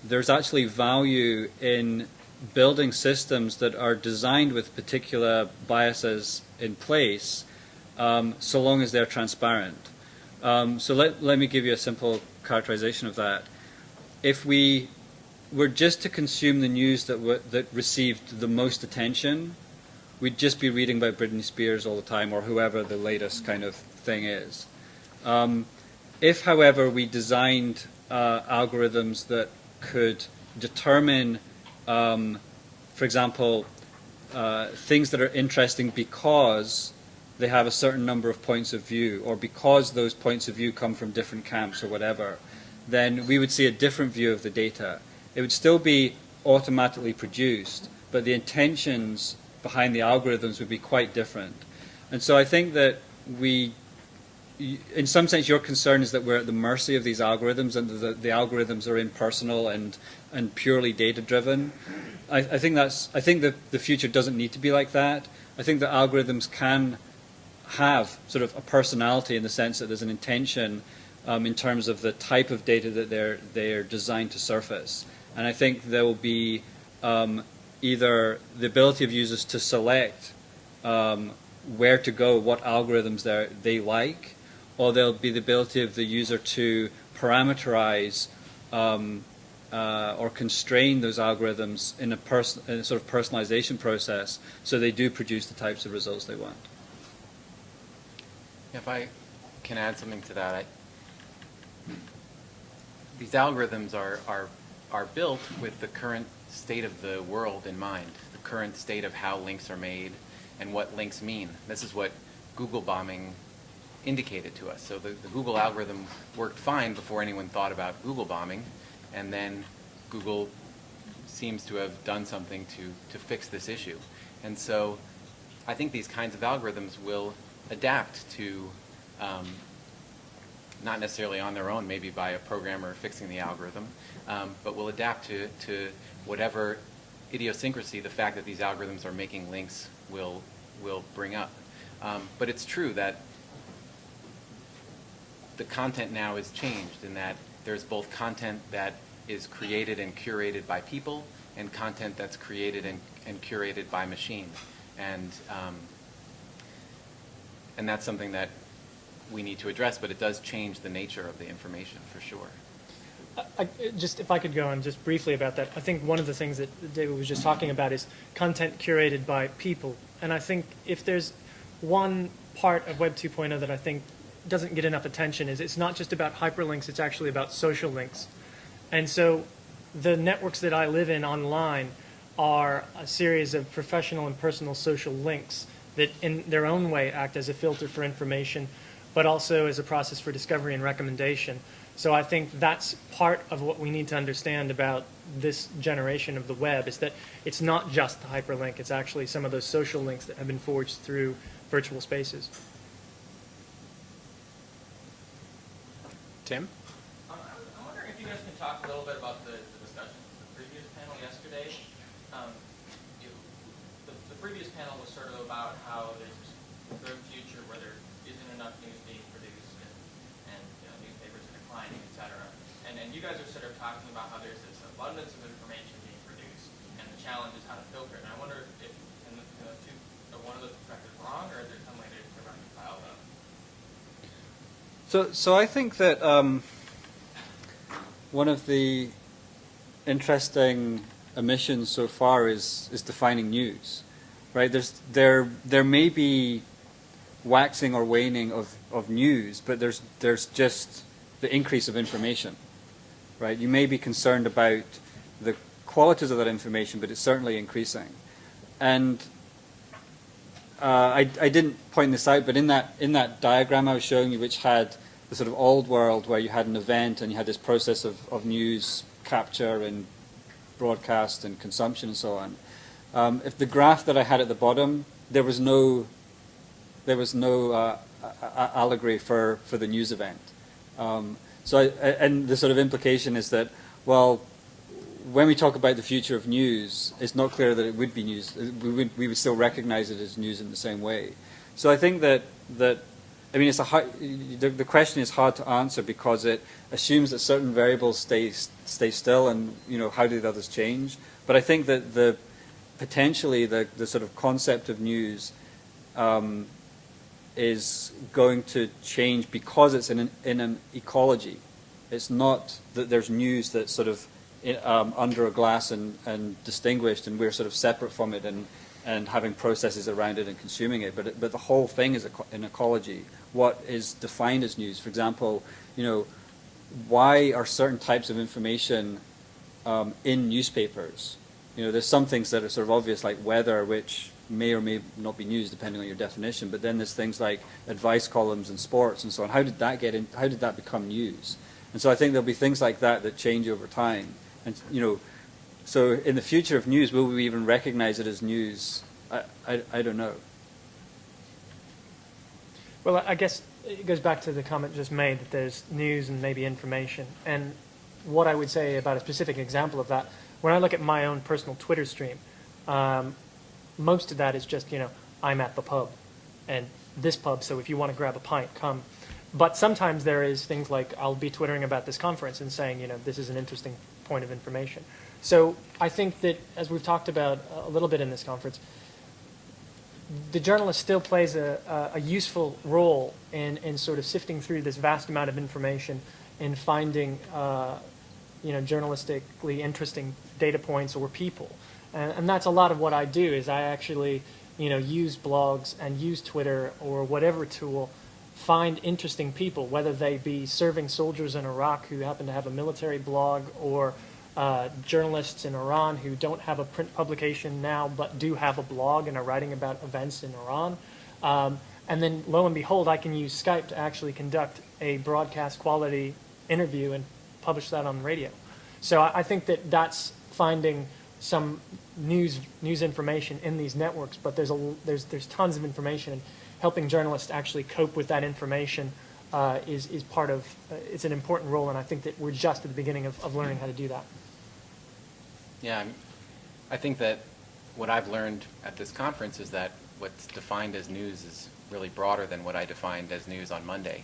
there's actually value in building systems that are designed with particular biases in place, so long as they're transparent. So let me give you a simple characterization of that. If we were just to consume the news that received the most attention, we'd just be reading about Britney Spears all the time, or whoever the latest kind of thing is. If, however, we designed algorithms that could determine, for example, things that are interesting because they have a certain number of points of view, or because those points of view come from different camps or whatever, then we would see a different view of the data. It would still be automatically produced, but the intentions behind the algorithms would be quite different. And so I think that in some sense, your concern is that we're at the mercy of these algorithms, and the algorithms are impersonal and purely data-driven. I think that the future doesn't need to be like that. I think that algorithms can have sort of a personality in the sense that there's an intention in terms of the type of data that they're designed to surface. And I think there will be either the ability of users to select where to go, what algorithms they like, or there'll be the ability of the user to parameterize or constrain those algorithms in a sort of personalization process, so they do produce the types of results they want. If I can add something to that, these algorithms are built with the current state of the world in mind, the current state of how links are made and what links mean. This is what Google bombing indicated to us. So the Google algorithm worked fine before anyone thought about Google bombing, and then Google seems to have done something to fix this issue. And so I think these kinds of algorithms will adapt to, not necessarily on their own, maybe by a programmer fixing the algorithm, but will adapt to whatever idiosyncrasy the fact that these algorithms are making links will bring up. But it's true that the content now is changed in that there's both content that is created and curated by people and content that's created and curated by machine. And that's something that we need to address, but it does change the nature of the information for sure. Just if I could go on just briefly about that, I think one of the things that David was just talking about is content curated by people. And I think if there's one part of Web 2.0 that I think doesn't get enough attention is it's not just about hyperlinks, it's actually about social links. And so the networks that I live in online are a series of professional and personal social links that in their own way act as a filter for information, but also as a process for discovery and recommendation. So I think that's part of what we need to understand about this generation of the web, is that it's not just the hyperlink, it's actually some of those social links that have been forged through virtual spaces. Tim? I'm wondering if you guys can talk a little bit about the discussion of the previous panel yesterday. The previous panel was sort of about how there's this grim future where there isn't enough news being produced and newspapers are declining, et cetera. And you guys are sort of talking about how there's this abundance of information being produced and the challenge is how to filter it. And I wonder if one of those perspectives wrong, or is there some way to reconcile them? So I think that one of the interesting omissions so far is defining news, right? There may be waxing or waning of news, but there's just the increase of information, right? You may be concerned about the qualities of that information, but it's certainly increasing. And I didn't point this out, but in that diagram I was showing you, which had the sort of old world where you had an event and you had this process of news capture and broadcast and consumption and so on. If the graph that I had at the bottom, there was no allegory for the news event. And the sort of implication is that, well, when we talk about the future of news, it's not clear that it would be news. We would still recognize it as news in the same way. So I think that I mean, the question is hard to answer because it assumes that certain variables stay still, and how do the others change. But I think that potentially the sort of concept of news is going to change because it's in an ecology. It's not that there's news that's sort of under a glass and distinguished, and we're sort of separate from it and having processes around it and consuming it. But the whole thing is an ecology. What is defined as news? For example, why are certain types of information in newspapers? There's some things that are sort of obvious, like weather, which may or may not be news depending on your definition. But then there's things like advice columns and sports and so on. How did that become news? And so I think there'll be things like that change over time. And so in the future of news, will we even recognize it as news? I don't know. Well, I guess it goes back to the comment just made that there's news and maybe information. And what I would say about a specific example of that, when I look at my own personal Twitter stream, most of that is just, I'm at the pub and this pub, so if you want to grab a pint, come. But sometimes there is things like I'll be twittering about this conference and saying, this is an interesting point of information. So I think that, as we've talked about a little bit in this conference, the journalist still plays a useful role in sort of sifting through this vast amount of information and finding journalistically interesting data points or people. And that's a lot of what I do, is I actually use blogs and use Twitter or whatever tool, find interesting people, whether they be serving soldiers in Iraq who happen to have a military blog, or journalists in Iran who don't have a print publication now but do have a blog and are writing about events in Iran. And then, lo and behold, I can use Skype to actually conduct a broadcast quality interview and publish that on the radio. So I think that that's finding some news information in these networks, but there's tons of information, and helping journalists actually cope with that information is part of it's an important role, and I think that we're just at the beginning of learning how to do that. Yeah, I think that what I've learned at this conference is that what's defined as news is really broader than what I defined as news on Monday,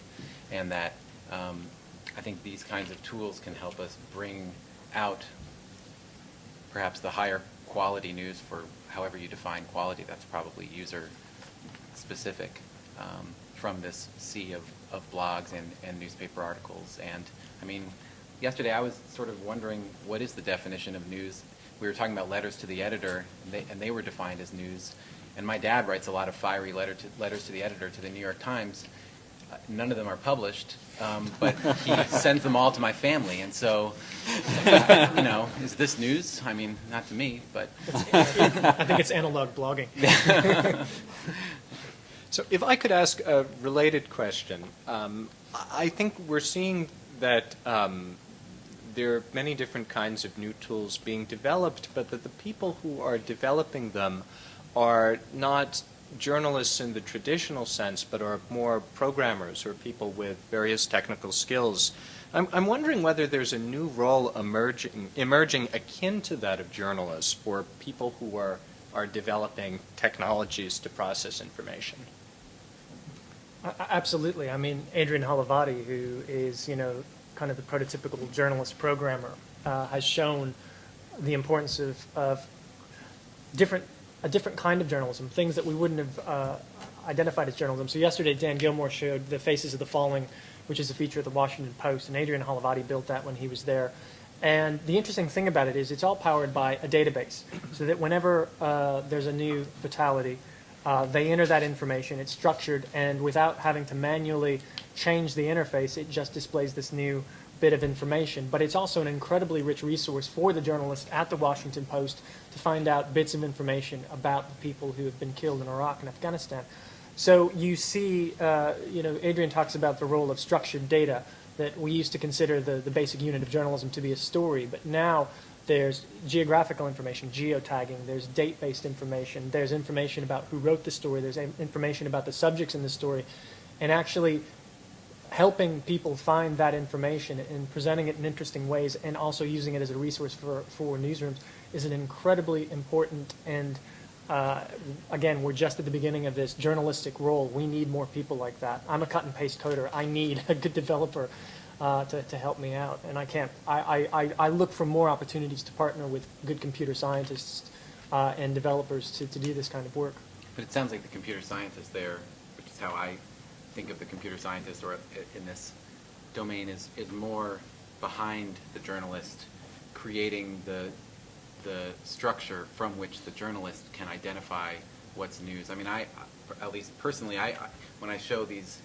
and that I think these kinds of tools can help us bring out perhaps the higher quality news, for however you define quality. That's probably user specific, from this sea of blogs and newspaper articles. And I mean, yesterday I was sort of wondering, what is the definition of news? We were talking about letters to the editor, and they were defined as news. And my dad writes a lot of fiery letters to the editor, to the New York Times. None of them are published, but he sends them all to my family. And so, you know, is this news? I mean, not to me, but... I think it's analog blogging. So if I could ask a related question, I think we're seeing that there are many different kinds of new tools being developed, but that the people who are developing them are not journalists in the traditional sense, but are more programmers or people with various technical skills. I'm wondering whether there's a new role emerging akin to that of journalists for people who are developing technologies to process information. Absolutely. I mean, Adrian Halavati, who is, you know, kind of the prototypical journalist programmer, has shown the importance of a different kind of journalism, things that we wouldn't have identified as journalism. So yesterday, Dan Gilmore showed The Faces of the Falling, which is a feature of the Washington Post, and Adrian Halavati built that when he was there. And the interesting thing about it is it's all powered by a database, so that whenever there's a new fatality, they enter that information, it's structured, and without having to manually change the interface, it just displays this new bit of information. But it's also an incredibly rich resource for the journalist at the Washington Post to find out bits of information about the people who have been killed in Iraq and Afghanistan. So you see, you know, Adrian talks about the role of structured data, that we used to consider the basic unit of journalism to be a story, but now there's geographical information, geotagging, there's date-based information, there's information about who wrote the story, there's information about the subjects in the story, and actually helping people find that information and presenting it in interesting ways and also using it as a resource for newsrooms is an incredibly important and, again, we're just at the beginning of this journalistic role. We need more people like that. I'm a cut and paste coder. I need a good developer to help me out, and I can't. I look for more opportunities to partner with good computer scientists and developers to do this kind of work. But it sounds like the computer scientist there, which is how I think of the computer scientist or in this domain, is more behind the journalist, creating the structure from which the journalist can identify what's news. I mean, at least personally, when I show these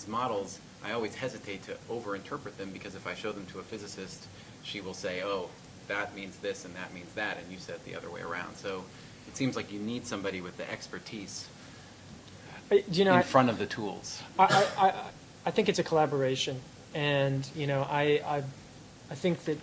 models, I always hesitate to over-interpret them, because if I show them to a physicist, she will say, oh, that means this and that means that, and you said the other way around. So it seems like you need somebody with the expertise in front of the tools. I think it's a collaboration, and you know, I think that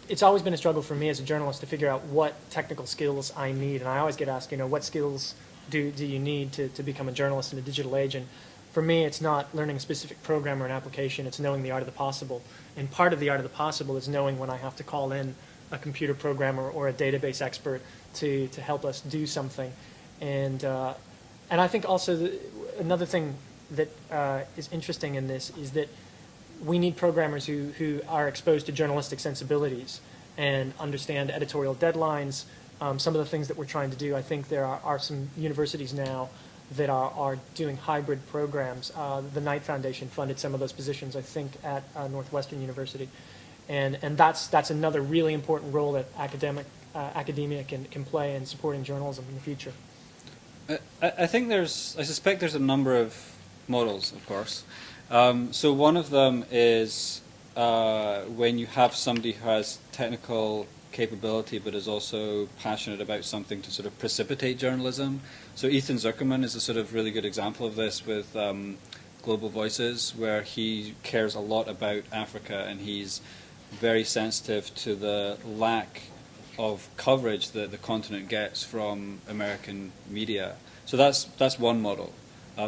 it's always been a struggle for me as a journalist to figure out what technical skills I need, and I always get asked, you know, what skills do you need to become a journalist in a digital age? And for me, it's not learning a specific program or an application, it's knowing the art of the possible. And part of the art of the possible is knowing when I have to call in a computer programmer or a database expert to help us do something. And I think also another thing that is interesting in this is that we need programmers who are exposed to journalistic sensibilities and understand editorial deadlines. Some of the things that we're trying to do, I think there are some universities now that are doing hybrid programs. The Knight Foundation funded some of those positions, I think, at Northwestern University. And that's another really important role that academia can play in supporting journalism in the future. I suspect there's a number of models, of course. So one of them is when you have somebody who has technical capability but is also passionate about something to sort of precipitate journalism. So Ethan Zuckerman is a sort of really good example of this with Global Voices, where he cares a lot about Africa and he's very sensitive to the lack of coverage that the continent gets from American media. So that's one model.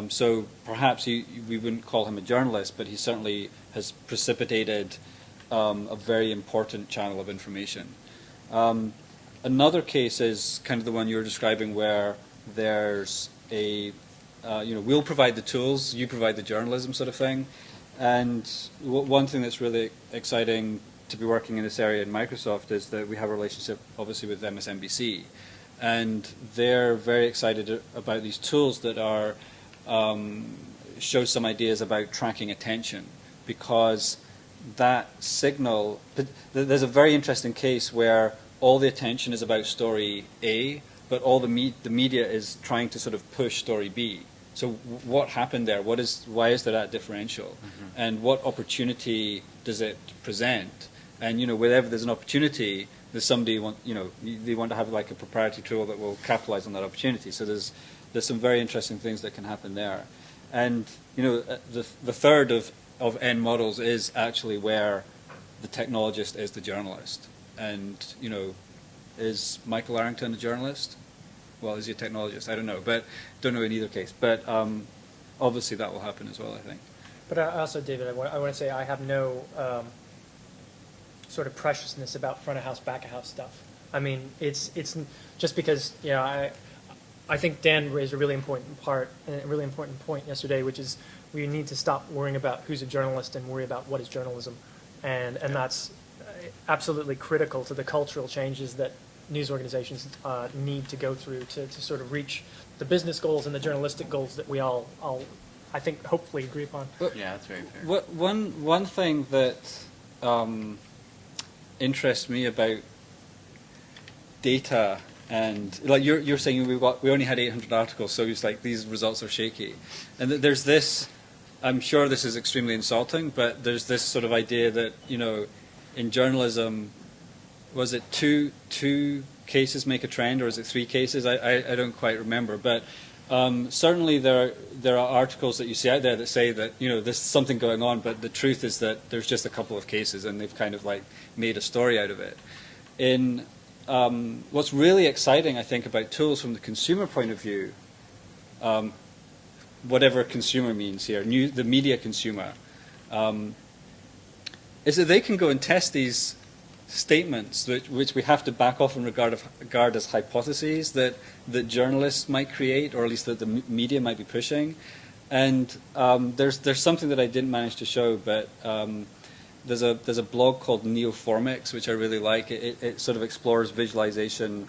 So perhaps we wouldn't call him a journalist, but he certainly has precipitated a very important channel of information. Another case is kind of the one you were describing, where there's a, we'll provide the tools, you provide the journalism sort of thing. And one thing that's really exciting to be working in this area in Microsoft is that we have a relationship, obviously, with MSNBC. And they're very excited about these tools that are show some ideas about tracking attention, because that signal, there's a very interesting case where all the attention is about story A, but all the media is trying to sort of push story B. So what happened there? Why is there that differential? And what opportunity does it present? And wherever there's an opportunity, there's somebody they want to have like a proprietary tool that will capitalize on that opportunity. So there's some very interesting things that can happen there. And the third of N models is actually where the technologist is the journalist. And is Michael Arrington a journalist? Well, is he a technologist? I don't know, but don't know in either case. But obviously that will happen as well, I think. But also, David, I want to say I have no sort of preciousness about front of house, back of house stuff. I mean, it's just because I think Dan raised a really important point yesterday, which is we need to stop worrying about who's a journalist and worry about what is journalism, and that's absolutely critical to the cultural changes that news organizations need to go through to sort of reach the business goals and the journalistic goals that we all I think hopefully agree upon. Yeah, that's very fair. One thing that interests me about data, and like you're saying we only had 800 articles, so it's like these results are shaky, and there's this. I'm sure this is extremely insulting, but there's this sort of idea that in journalism, was it two cases make a trend, or is it 3 cases? I don't quite remember, but certainly there are articles that you see out there that say that there's something going on, but the truth is that there's just a couple of cases, and they've kind of like made a story out of it. In what's really exciting, I think, about tools from the consumer point of view, whatever consumer means here, the media consumer, is that they can go and test these statements which we have to back off and regard as hypotheses that journalists might create, or at least that the media might be pushing. And there's something that I didn't manage to show, but there's a blog called Neoformics, which I really like. It sort of explores visualization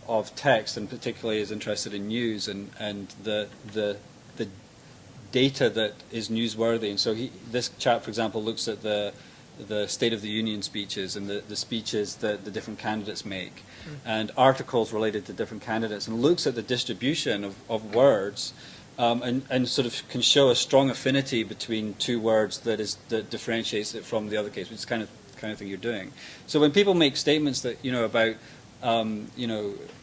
of text, and particularly is interested in news and the data that is newsworthy. And so this chap, for example, looks at the State of the Union speeches and the speeches that the different candidates make, and articles related to different candidates, and looks at the distribution of words, and sort of can show a strong affinity between 2 words that differentiates it from the other case, which is kind of thing you're doing. So when people make statements that about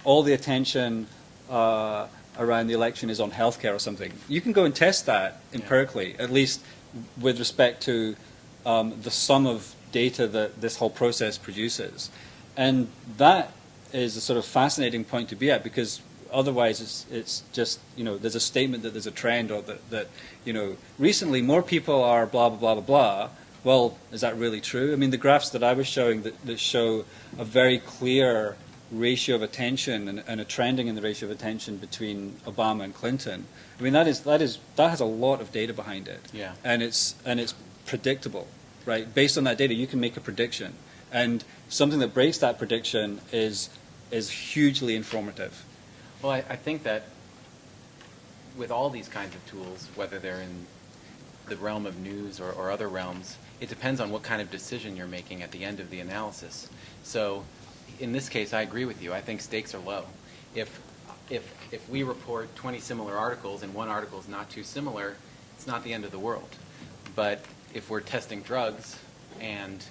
all the attention around the election is on healthcare or something, you can go and test that empirically, at least with respect to the sum of data that this whole process produces. And that is a sort of fascinating point to be at, because otherwise it's just, there's a statement that there's a trend, or that recently more people are blah, blah, blah, blah, blah. Well, is that really true? I mean, the graphs that I was showing that show a very clear ratio of attention and a trending in the ratio of attention between Obama and Clinton. I mean, that has a lot of data behind it. Yeah. And it's predictable, right? Based on that data, you can make a prediction, and something that breaks that prediction is hugely informative. Well, I think that with all these kinds of tools, whether they're in the realm of news or other realms, it depends on what kind of decision you're making at the end of the analysis. So in this case, I agree with you. I think stakes are low. If we report 20 similar articles and one article is not too similar, it's not the end of the world. But if we're testing drugs and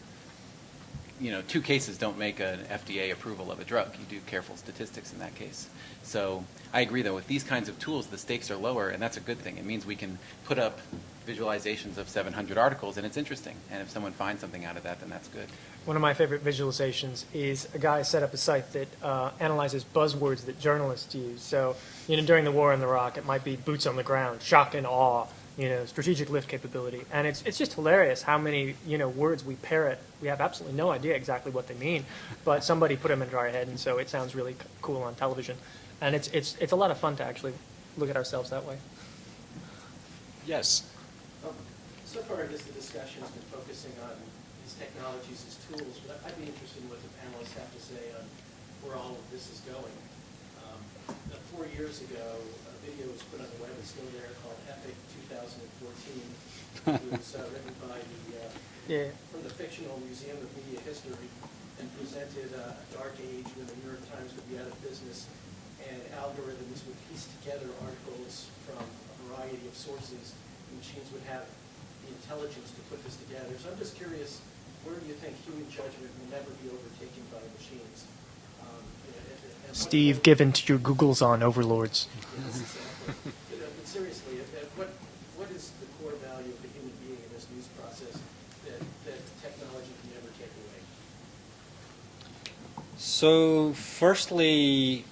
2 cases don't make an FDA approval of a drug, you do careful statistics in that case. So I agree, though, with these kinds of tools, the stakes are lower, and that's a good thing. It means we can put up visualizations of 700 articles, and it's interesting. And if someone finds something out of that, then that's good. One of my favorite visualizations is a guy set up a site that analyzes buzzwords that journalists use. So, during the war in Iraq, it might be boots on the ground, shock and awe, strategic lift capability. And it's just hilarious how many, words we parrot. We have absolutely no idea exactly what they mean, but somebody put them into our head, and so it sounds really cool on television. And it's a lot of fun to actually look at ourselves that way. Yes. So far, I guess the discussion has been focusing on these technologies as tools, but I'd be interested in what the panelists have to say on where all of this is going. 4 years ago, a video was put on the web, it's still there, called Epic 2014. It was written by from the Fictional Museum of Media History, and presented a dark age when the New York Times would be out of business, and algorithms would piece together articles from a variety of sources. Machines would have the intelligence to put this together. So I'm just curious, where do you think human judgment will never be overtaken by machines? Steve, given to your Googles on overlords. Yes, exactly. But seriously, what is the core value of the human being in this news process that technology can never take away? So, firstly,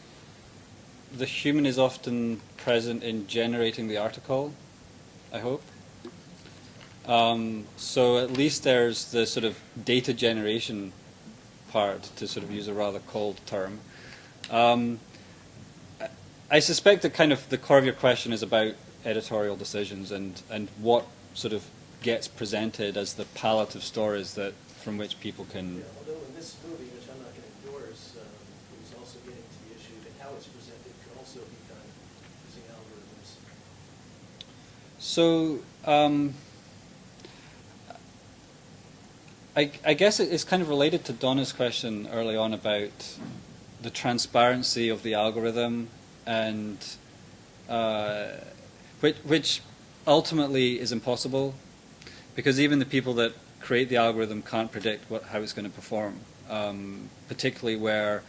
the human is often present in generating the article, I hope. So at least there's the sort of data generation part, to sort of use a rather cold term. I suspect that kind of the core of your question is about editorial decisions and what sort of gets presented as the palette of stories that from which people can. Yeah, although in this movie, which I'm not going to endorse, it was also getting to the issue that how it's presented could also be done using algorithms. So I guess it's kind of related to Donna's question early on about the transparency of the algorithm and which ultimately is impossible because even the people that create the algorithm can't predict how it's going to perform, particularly where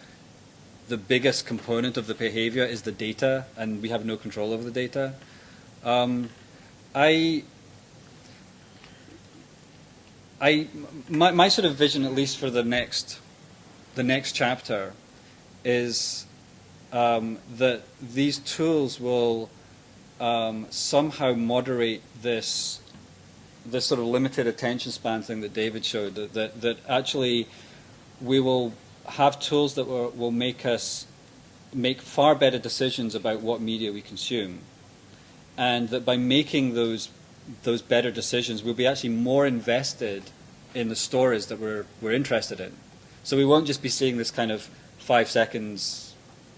the biggest component of the behavior is the data and we have no control over the data. My sort of vision, at least for the next chapter, is that these tools will somehow moderate this sort of limited attention span thing that David showed. That actually we will have tools that will make us make far better decisions about what media we consume, and that by making those better decisions, we'll be actually more invested in the stories that we're interested in. So we won't just be seeing this kind of 5 seconds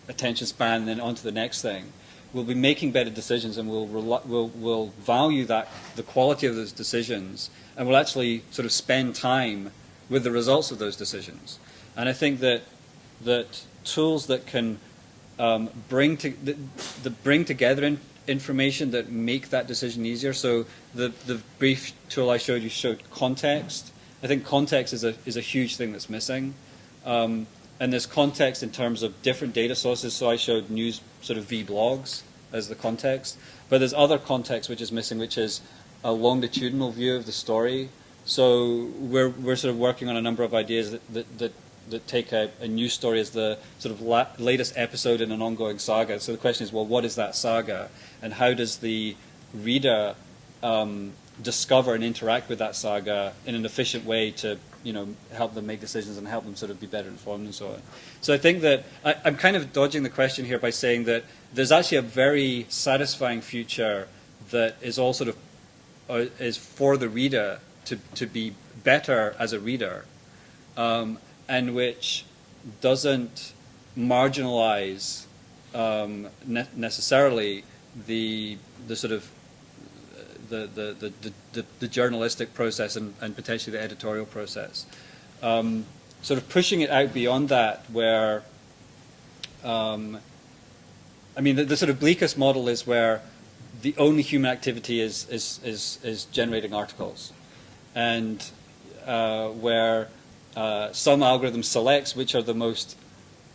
attention span and then on to the next thing. We'll be making better decisions, and we'll value the quality of those decisions, and we'll actually sort of spend time with the results of those decisions. And I think that tools that can bring together information that make that decision easier. So the brief tool I showed you showed context. I think context is a huge thing that's missing. And there's context in terms of different data sources. So I showed news sort of v-blogs as the context. But there's other context which is missing, which is a longitudinal view of the story. So we're sort of working on a number of ideas that take a news story as the sort of latest episode in an ongoing saga. So the question is, well, what is that saga? And how does the reader discover and interact with that saga in an efficient way to help them make decisions and help them sort of be better informed and so on. So I think that I'm kind of dodging the question here by saying that there's actually a very satisfying future that is all sort of is for the reader to be better as a reader, and which doesn't marginalize necessarily the sort of the journalistic process and potentially the editorial process. Sort of pushing it out beyond that, where I mean the sort of bleakest model is where the only human activity is generating articles, and where some algorithm selects which are the most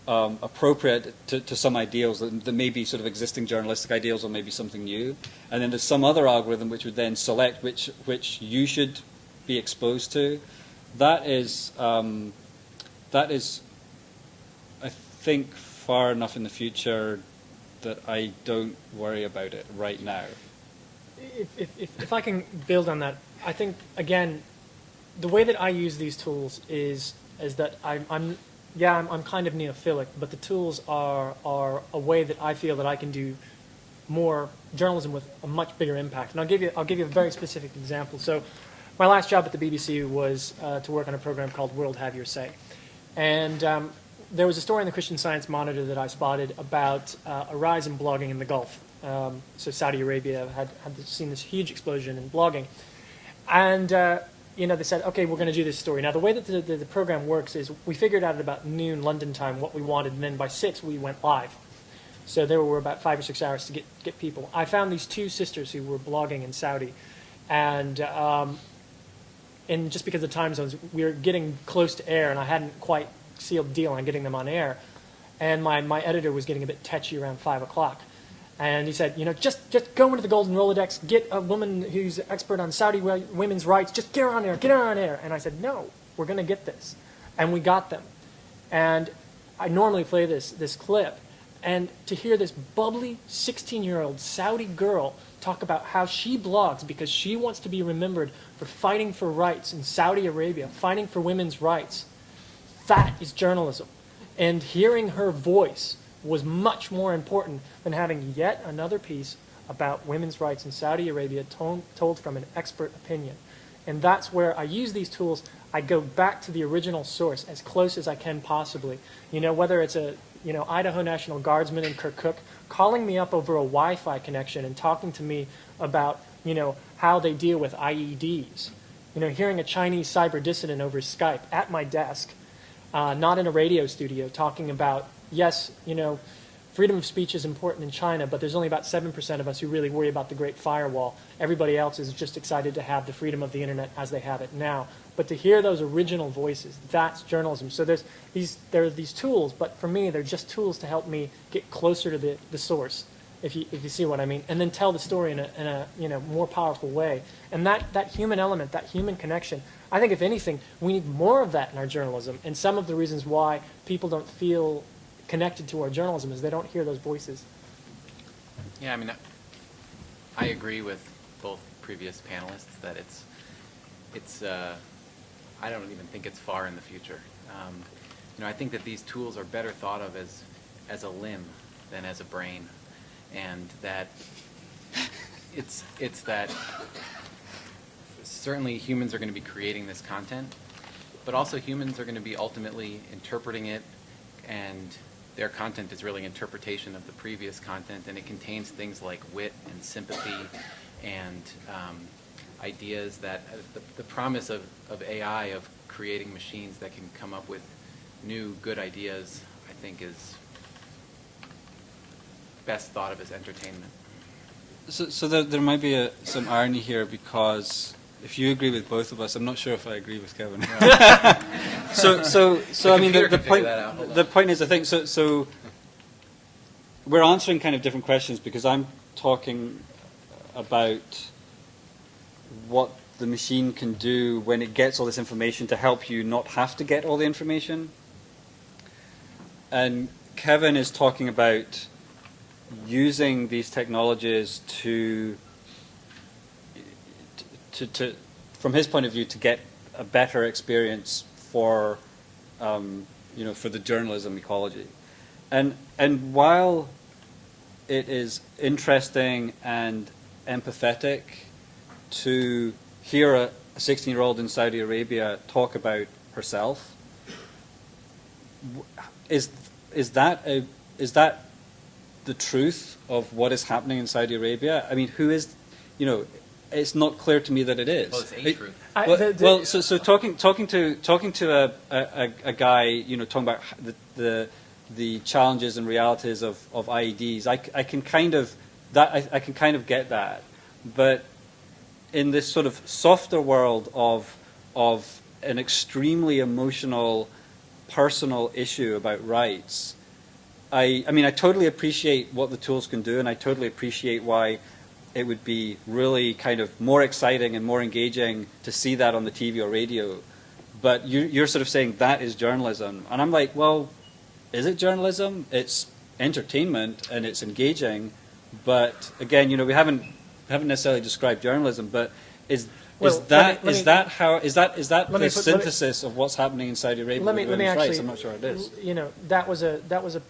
appropriate to some ideals that may be sort of existing journalistic ideals or maybe something new, and then there's some other algorithm which would then select which you should be exposed to. That is I think far enough in the future that I don't worry about it right now. If I can build on that, I think again, the way that I use these tools is that I'm kind of neophilic, but the tools are a way that I feel that I can do more journalism with a much bigger impact. And I'll give you a very specific example. So my last job at the BBC was to work on a program called World Have Your Say. And there was a story in the Christian Science Monitor that I spotted about a rise in blogging in the Gulf. So Saudi Arabia had seen this huge explosion in blogging. And they said, okay, we're going to do this story. Now, the way that the program works is we figured out at about noon London time what we wanted, and then by 6 we went live. So there were about 5 or 6 hours to get people. I found these 2 sisters who were blogging in Saudi, and just because of the time zones, we were getting close to air, and I hadn't quite sealed the deal on getting them on air. And my editor was getting a bit tetchy around 5 o'clock. And he said, just go into the Golden Rolodex, get a woman who's expert on Saudi women's rights, just get her on air. And I said, no, we're going to get this. And we got them. And I normally play this clip. And to hear this bubbly 16-year-old Saudi girl talk about how she blogs because she wants to be remembered for fighting for rights in Saudi Arabia, fighting for women's rights, that is journalism. And hearing her voice was much more important than having yet another piece about women's rights in Saudi Arabia told from an expert opinion. And that's where I use these tools. I go back to the original source as close as I can possibly. Whether it's a Idaho National Guardsman in Kirkuk calling me up over a Wi-Fi connection and talking to me about how they deal with IEDs. Hearing a Chinese cyber dissident over Skype at my desk, not in a radio studio, talking about, yes, freedom of speech is important in China, but there's only about 7% of us who really worry about the Great Firewall. Everybody else is just excited to have the freedom of the internet as they have it now. But to hear those original voices, that's journalism. So there are these tools, but for me, they're just tools to help me get closer to the source, if you see what I mean, and then tell the story in a more powerful way. And that human element, that human connection, I think if anything, we need more of that in our journalism. And some of the reasons why people don't feel connected to our journalism is they don't hear those voices. Yeah, I agree with both previous panelists that it's I don't even think it's far in the future. I think that these tools are better thought of as a limb than as a brain, and that it's that certainly humans are going to be creating this content, but also humans are going to be ultimately interpreting it, and their content is really interpretation of the previous content, and it contains things like wit and sympathy and ideas that the promise of AI, of creating machines that can come up with new good ideas, I think is best thought of as entertainment. So there might be some irony here, because if you agree with both of us, I'm not sure if I agree with Kevin. So I mean, the point is, I think, so we're answering kind of different questions, because I'm talking about what the machine can do when it gets all this information to help you not have to get all the information. And Kevin is talking about using these technologies to from his point of view, to get a better experience for for the journalism ecology. And while it is interesting and empathetic to hear a 16-year-old in Saudi Arabia talk about herself, is that the truth of what is happening in Saudi Arabia? I mean, who is, it's not clear to me that it is. Well, it's a truth. So talking to a guy, talking about the challenges and realities of IEDs, I can kind of get that, but in this sort of softer world of an extremely emotional, personal issue about rights, I totally appreciate what the tools can do, and I totally appreciate why it would be really kind of more exciting and more engaging to see that on the TV or radio. But you're sort of saying that is journalism. And I'm like, well, is it journalism? It's entertainment and it's engaging. But again, we haven't necessarily described journalism, but is that the synthesis of what's happening in Saudi Arabia with women's rights? I'm not sure it is. That was a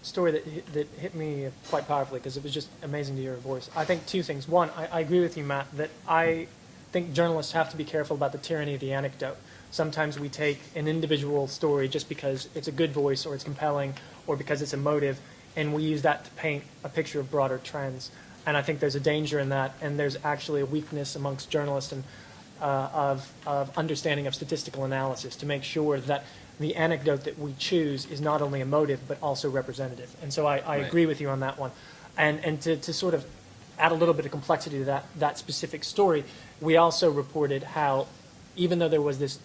story that hit me quite powerfully, because it was just amazing to hear her voice. I think two things. One, I agree with you, Matt, that I think journalists have to be careful about the tyranny of the anecdote. Sometimes we take an individual story just because it's a good voice or it's compelling or because it's emotive, and we use that to paint a picture of broader trends. And I think there's a danger in that, and there's actually a weakness amongst journalists. And of understanding of statistical analysis to make sure that the anecdote that we choose is not only emotive but also representative. And so I Right. agree with you on that one. And to sort of add a little bit of complexity to that specific story, we also reported how even though there was this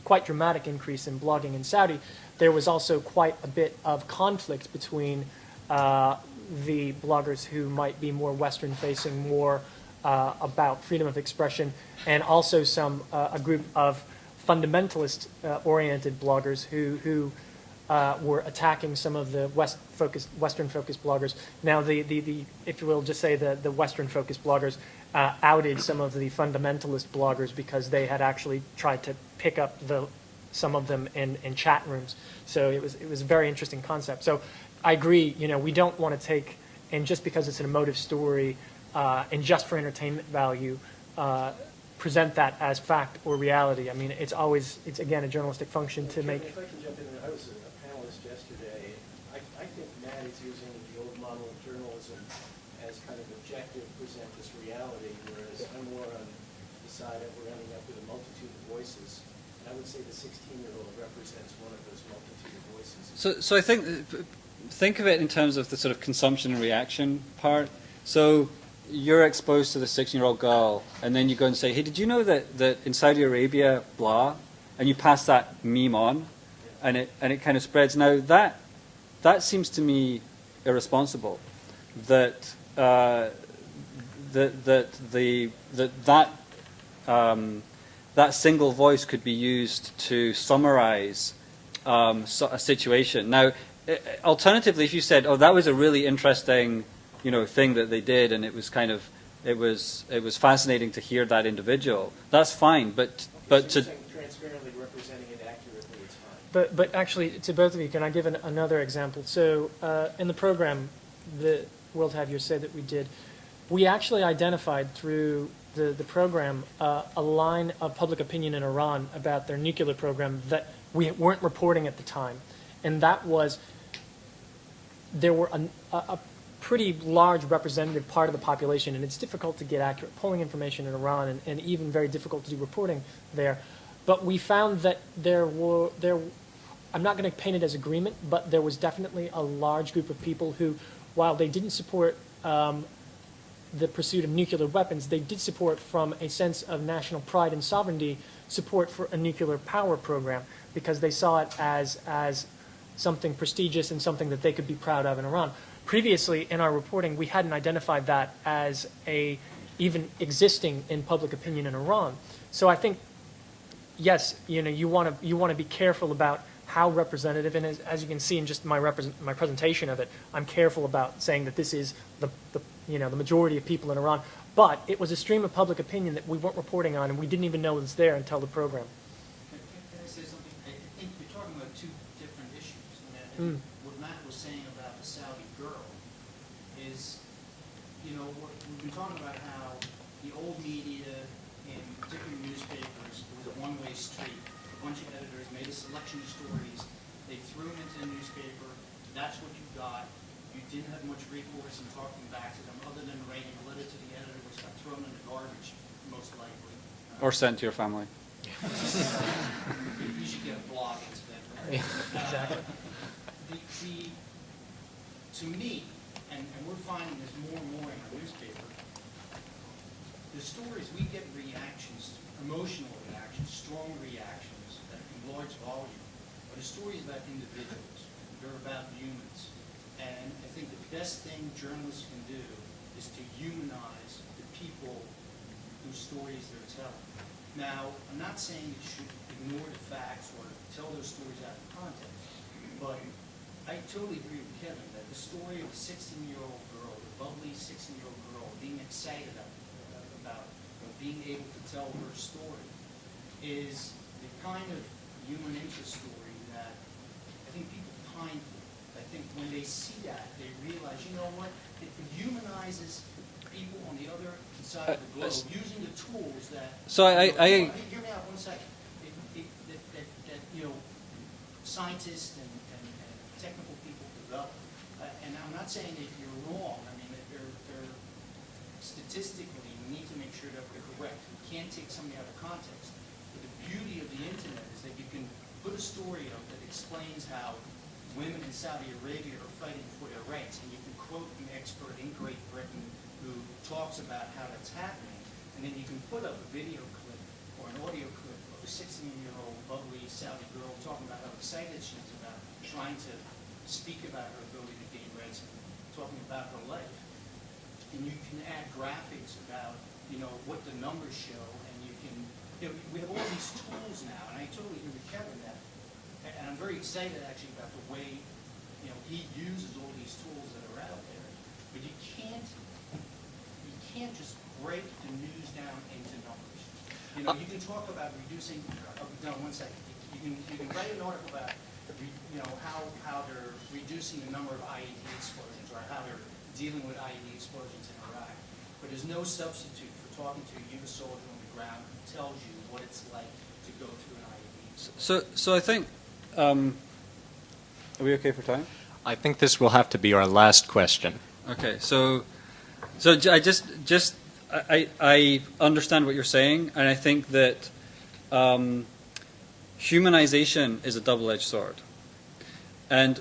quite dramatic increase in blogging in Saudi, there was also quite a bit of conflict between the bloggers who might be more Western-facing, more about freedom of expression, and also a group of fundamentalist-oriented bloggers who were attacking some of the Western-focused bloggers. Now, if you will, just say the Western-focused bloggers outed some of the fundamentalist bloggers because they had actually tried to pick up some of them in chat rooms. So it was a very interesting concept. So I agree. We don't want to take, and just because it's an emotive story and just for entertainment value, present that as fact or reality. I mean, it's again a journalistic function to make. If I can jump in, I was a panelist yesterday. I think Matt is using the old model of journalism as kind of objective, present this reality, whereas I'm more on the side that we're ending up with a multitude of voices. And I would say the 16-year-old represents one of those multitude of voices. So I think of it in terms of the sort of consumption and reaction part. So you're exposed to the 16-year-old girl, and then you go and say, hey, did you know that in Saudi Arabia, blah, and you pass that meme on, and it kind of spreads. Now that seems to me irresponsible. That single voice could be used to summarize a situation. Now, alternatively, if you said, "Oh, that was a really interesting, thing that they did, and it was fascinating to hear that individual," that's fine. But to transparently representing it accurately, it's fine. But actually, to both of you, can I give another example? So in the program, the World Have Your Say that we did, we actually identified through the program a line of public opinion in Iran about their nuclear program that we weren't reporting at the time. And that was, there were a pretty large representative part of the population, and it's difficult to get accurate polling information in Iran and even very difficult to do reporting there. But we found that I'm not going to paint it as agreement, but there was definitely a large group of people who, while they didn't support the pursuit of nuclear weapons, they did support, from a sense of national pride and sovereignty, support for a nuclear power program, because they saw it as something prestigious and something that they could be proud of in Iran. Previously, in our reporting, we hadn't identified that as even existing in public opinion in Iran. So I think, yes, you want to be careful about how representative, and as you can see in just my presentation of it, I'm careful about saying that this is the majority of people in Iran. But it was a stream of public opinion that we weren't reporting on, and we didn't even know it was there until the program. Can I say something? I think you're talking about two different issues. I mean, what Matt was saying about the Saudi girl is, we've been talking about how the old media, in particular newspapers, was a one-way street. A bunch of editors made a selection of stories. They threw them into the newspaper. That's what you got. You didn't have much recourse in talking back to them, other than writing a letter to the editor, which got thrown in the garbage, most likely. or sent to your family. You should get a blog incident. Exactly. To me, and we're finding this more and more in our newspaper, the stories, we get reactions, emotional reactions, strong reactions in large volume, but the stories about individuals. They're about humans. And I think the best thing journalists can do is to humanize the people whose stories they're telling. Now, I'm not saying you should ignore the facts or tell those stories out of context, but I totally agree with Kevin that the story of a 16-year-old girl, the bubbly 16-year-old girl, being excited about being able to tell her story is the kind of human interest story that I think people pine for. I think when they see that, they realize, you know what, it humanizes people on the other side of the globe using the tools that... So I hear me out 1 second. That scientists and technical people develop. And I'm not saying that you're wrong. I mean, that they're statistically we need to make sure that they're correct. We can't take something out of context. But the beauty of the internet is that you can put a story up that explains how women in Saudi Arabia are fighting for their rights, and you can quote an expert in Great Britain who talks about how that's happening, and then you can put up a video clip or an audio clip of a 16-year-old lovely Saudi girl talking about how excited she is about trying to speak about her ability to gain rights and talking about her life. And you can add graphics about, what the numbers show, and you can, we have all these tools now, and I totally agree with Kevin that, and I'm very excited actually about the way, he uses all these tools that are out there. But you can't just break the news down into numbers. You can talk about reducing. No, 1 second. You can write an article about, how they're reducing the number of IED explosions or how they're dealing with IED explosions in Iraq. But there's no substitute for talking to a U.S. soldier on the ground who tells you what it's like to go through an IED. So I think, are we okay for time? I think this will have to be our last question. Okay, so I understand what you're saying, and I think that humanization is a double-edged sword. And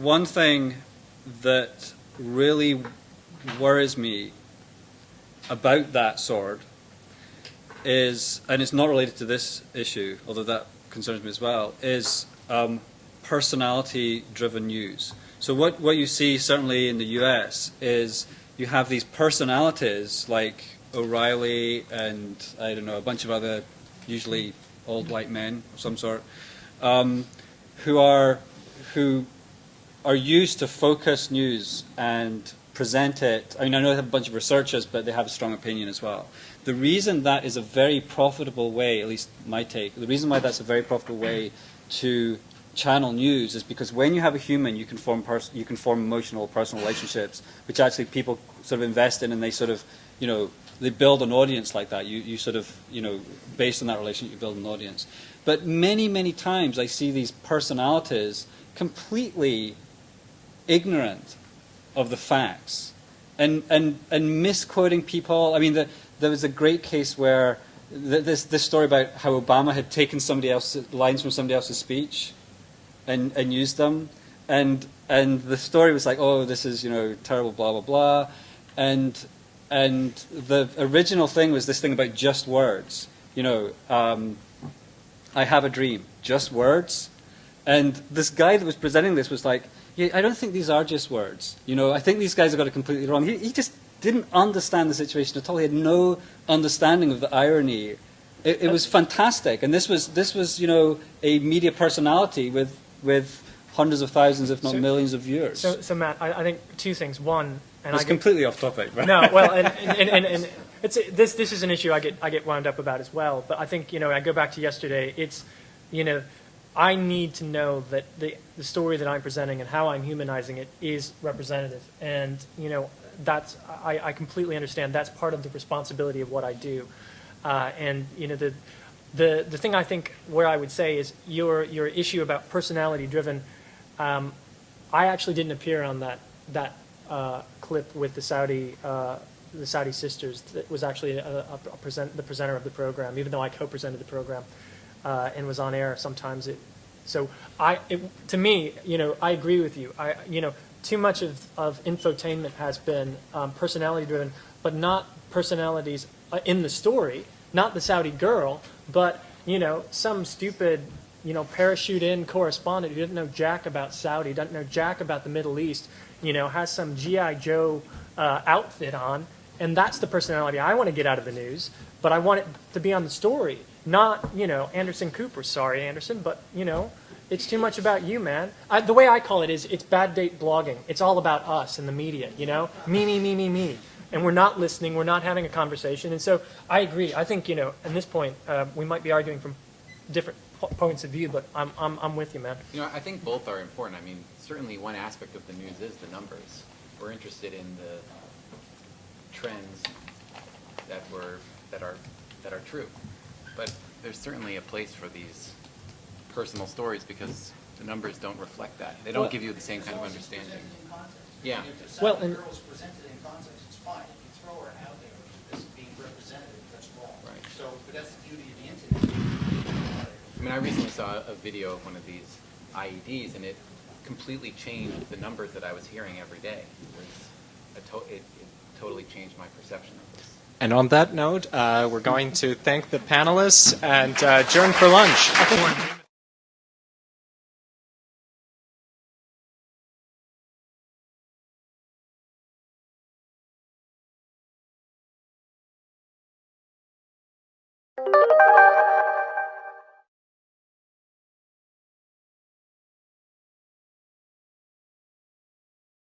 one thing that really worries me about that sword is, and it's not related to this issue, although that concerns me as well, is personality-driven news. So what you see certainly in the US is you have these personalities like O'Reilly and, I don't know, a bunch of other, usually old white men of some sort, who are used to focus news and present it. I mean, I know they have a bunch of researchers, but they have a strong opinion as well. The reason that is a very profitable way, at least my take, the reason why that's a very profitable way to channel news is because when you have a human, you can form emotional, personal relationships, which actually people sort of invest in, and they sort of, they build an audience like that. You sort of, based on that relationship, you build an audience. But many, many times I see these personalities completely ignorant of the facts and misquoting people. I mean, there was a great case where this story about how Obama had taken lines from somebody else's speech and used them, and the story was like, oh, this is terrible, blah blah blah, and the original thing was this thing about just words. I have a dream, just words, and this guy that was presenting this was like, yeah, I don't think these are just words. I think these guys have got it completely wrong. He just didn't understand the situation at all. He had no understanding of the irony. It was fantastic, and this was a media personality with hundreds of thousands, if not millions, of viewers. So Matt, I think two things. One, and it's completely off topic, right? No, well, and this is an issue I get wound up about as well. But I think I go back to yesterday. It's I need to know that the story that I'm presenting and how I'm humanizing it is representative, and that's I completely understand. That's part of the responsibility of what I do, and the thing I think where I would say is your issue about personality driven. I actually didn't appear on that clip with the Saudi sisters. That was actually the presenter of the program, even though I co-presented the program and was on air sometimes. To me, I agree with you. Too much of infotainment has been personality driven, but not personalities in the story. Not the Saudi girl, but some stupid parachute in correspondent who doesn't know jack about Saudi, doesn't know jack about the Middle East, has some G.I. Joe outfit on, and that's the personality I want to get out of the news, but I want it to be on the story, not, Anderson Cooper. Sorry, Anderson, but, it's too much about you, man. The way I call it is it's bad date blogging. It's all about us and the media, me. And we're not listening, we're not having a conversation. And so I agree. I think, at this point, we might be arguing from different points of view, but I'm with you, man. I think both are important. I mean, certainly one aspect of the news is the numbers. We're interested in the trends that are true. But there's certainly a place for these personal stories because the numbers don't reflect that. They don't give you the same kind of understanding. Yeah. If the Saudi girl is presented in context, it's fine. If you throw her out there as being representative So, but that's the beauty of the internet. I mean, I recently saw a video of one of these IEDs, and it completely changed the numbers that I was hearing every day. It totally changed my perception of this. And on that note, we're going to thank the panelists and adjourn for lunch.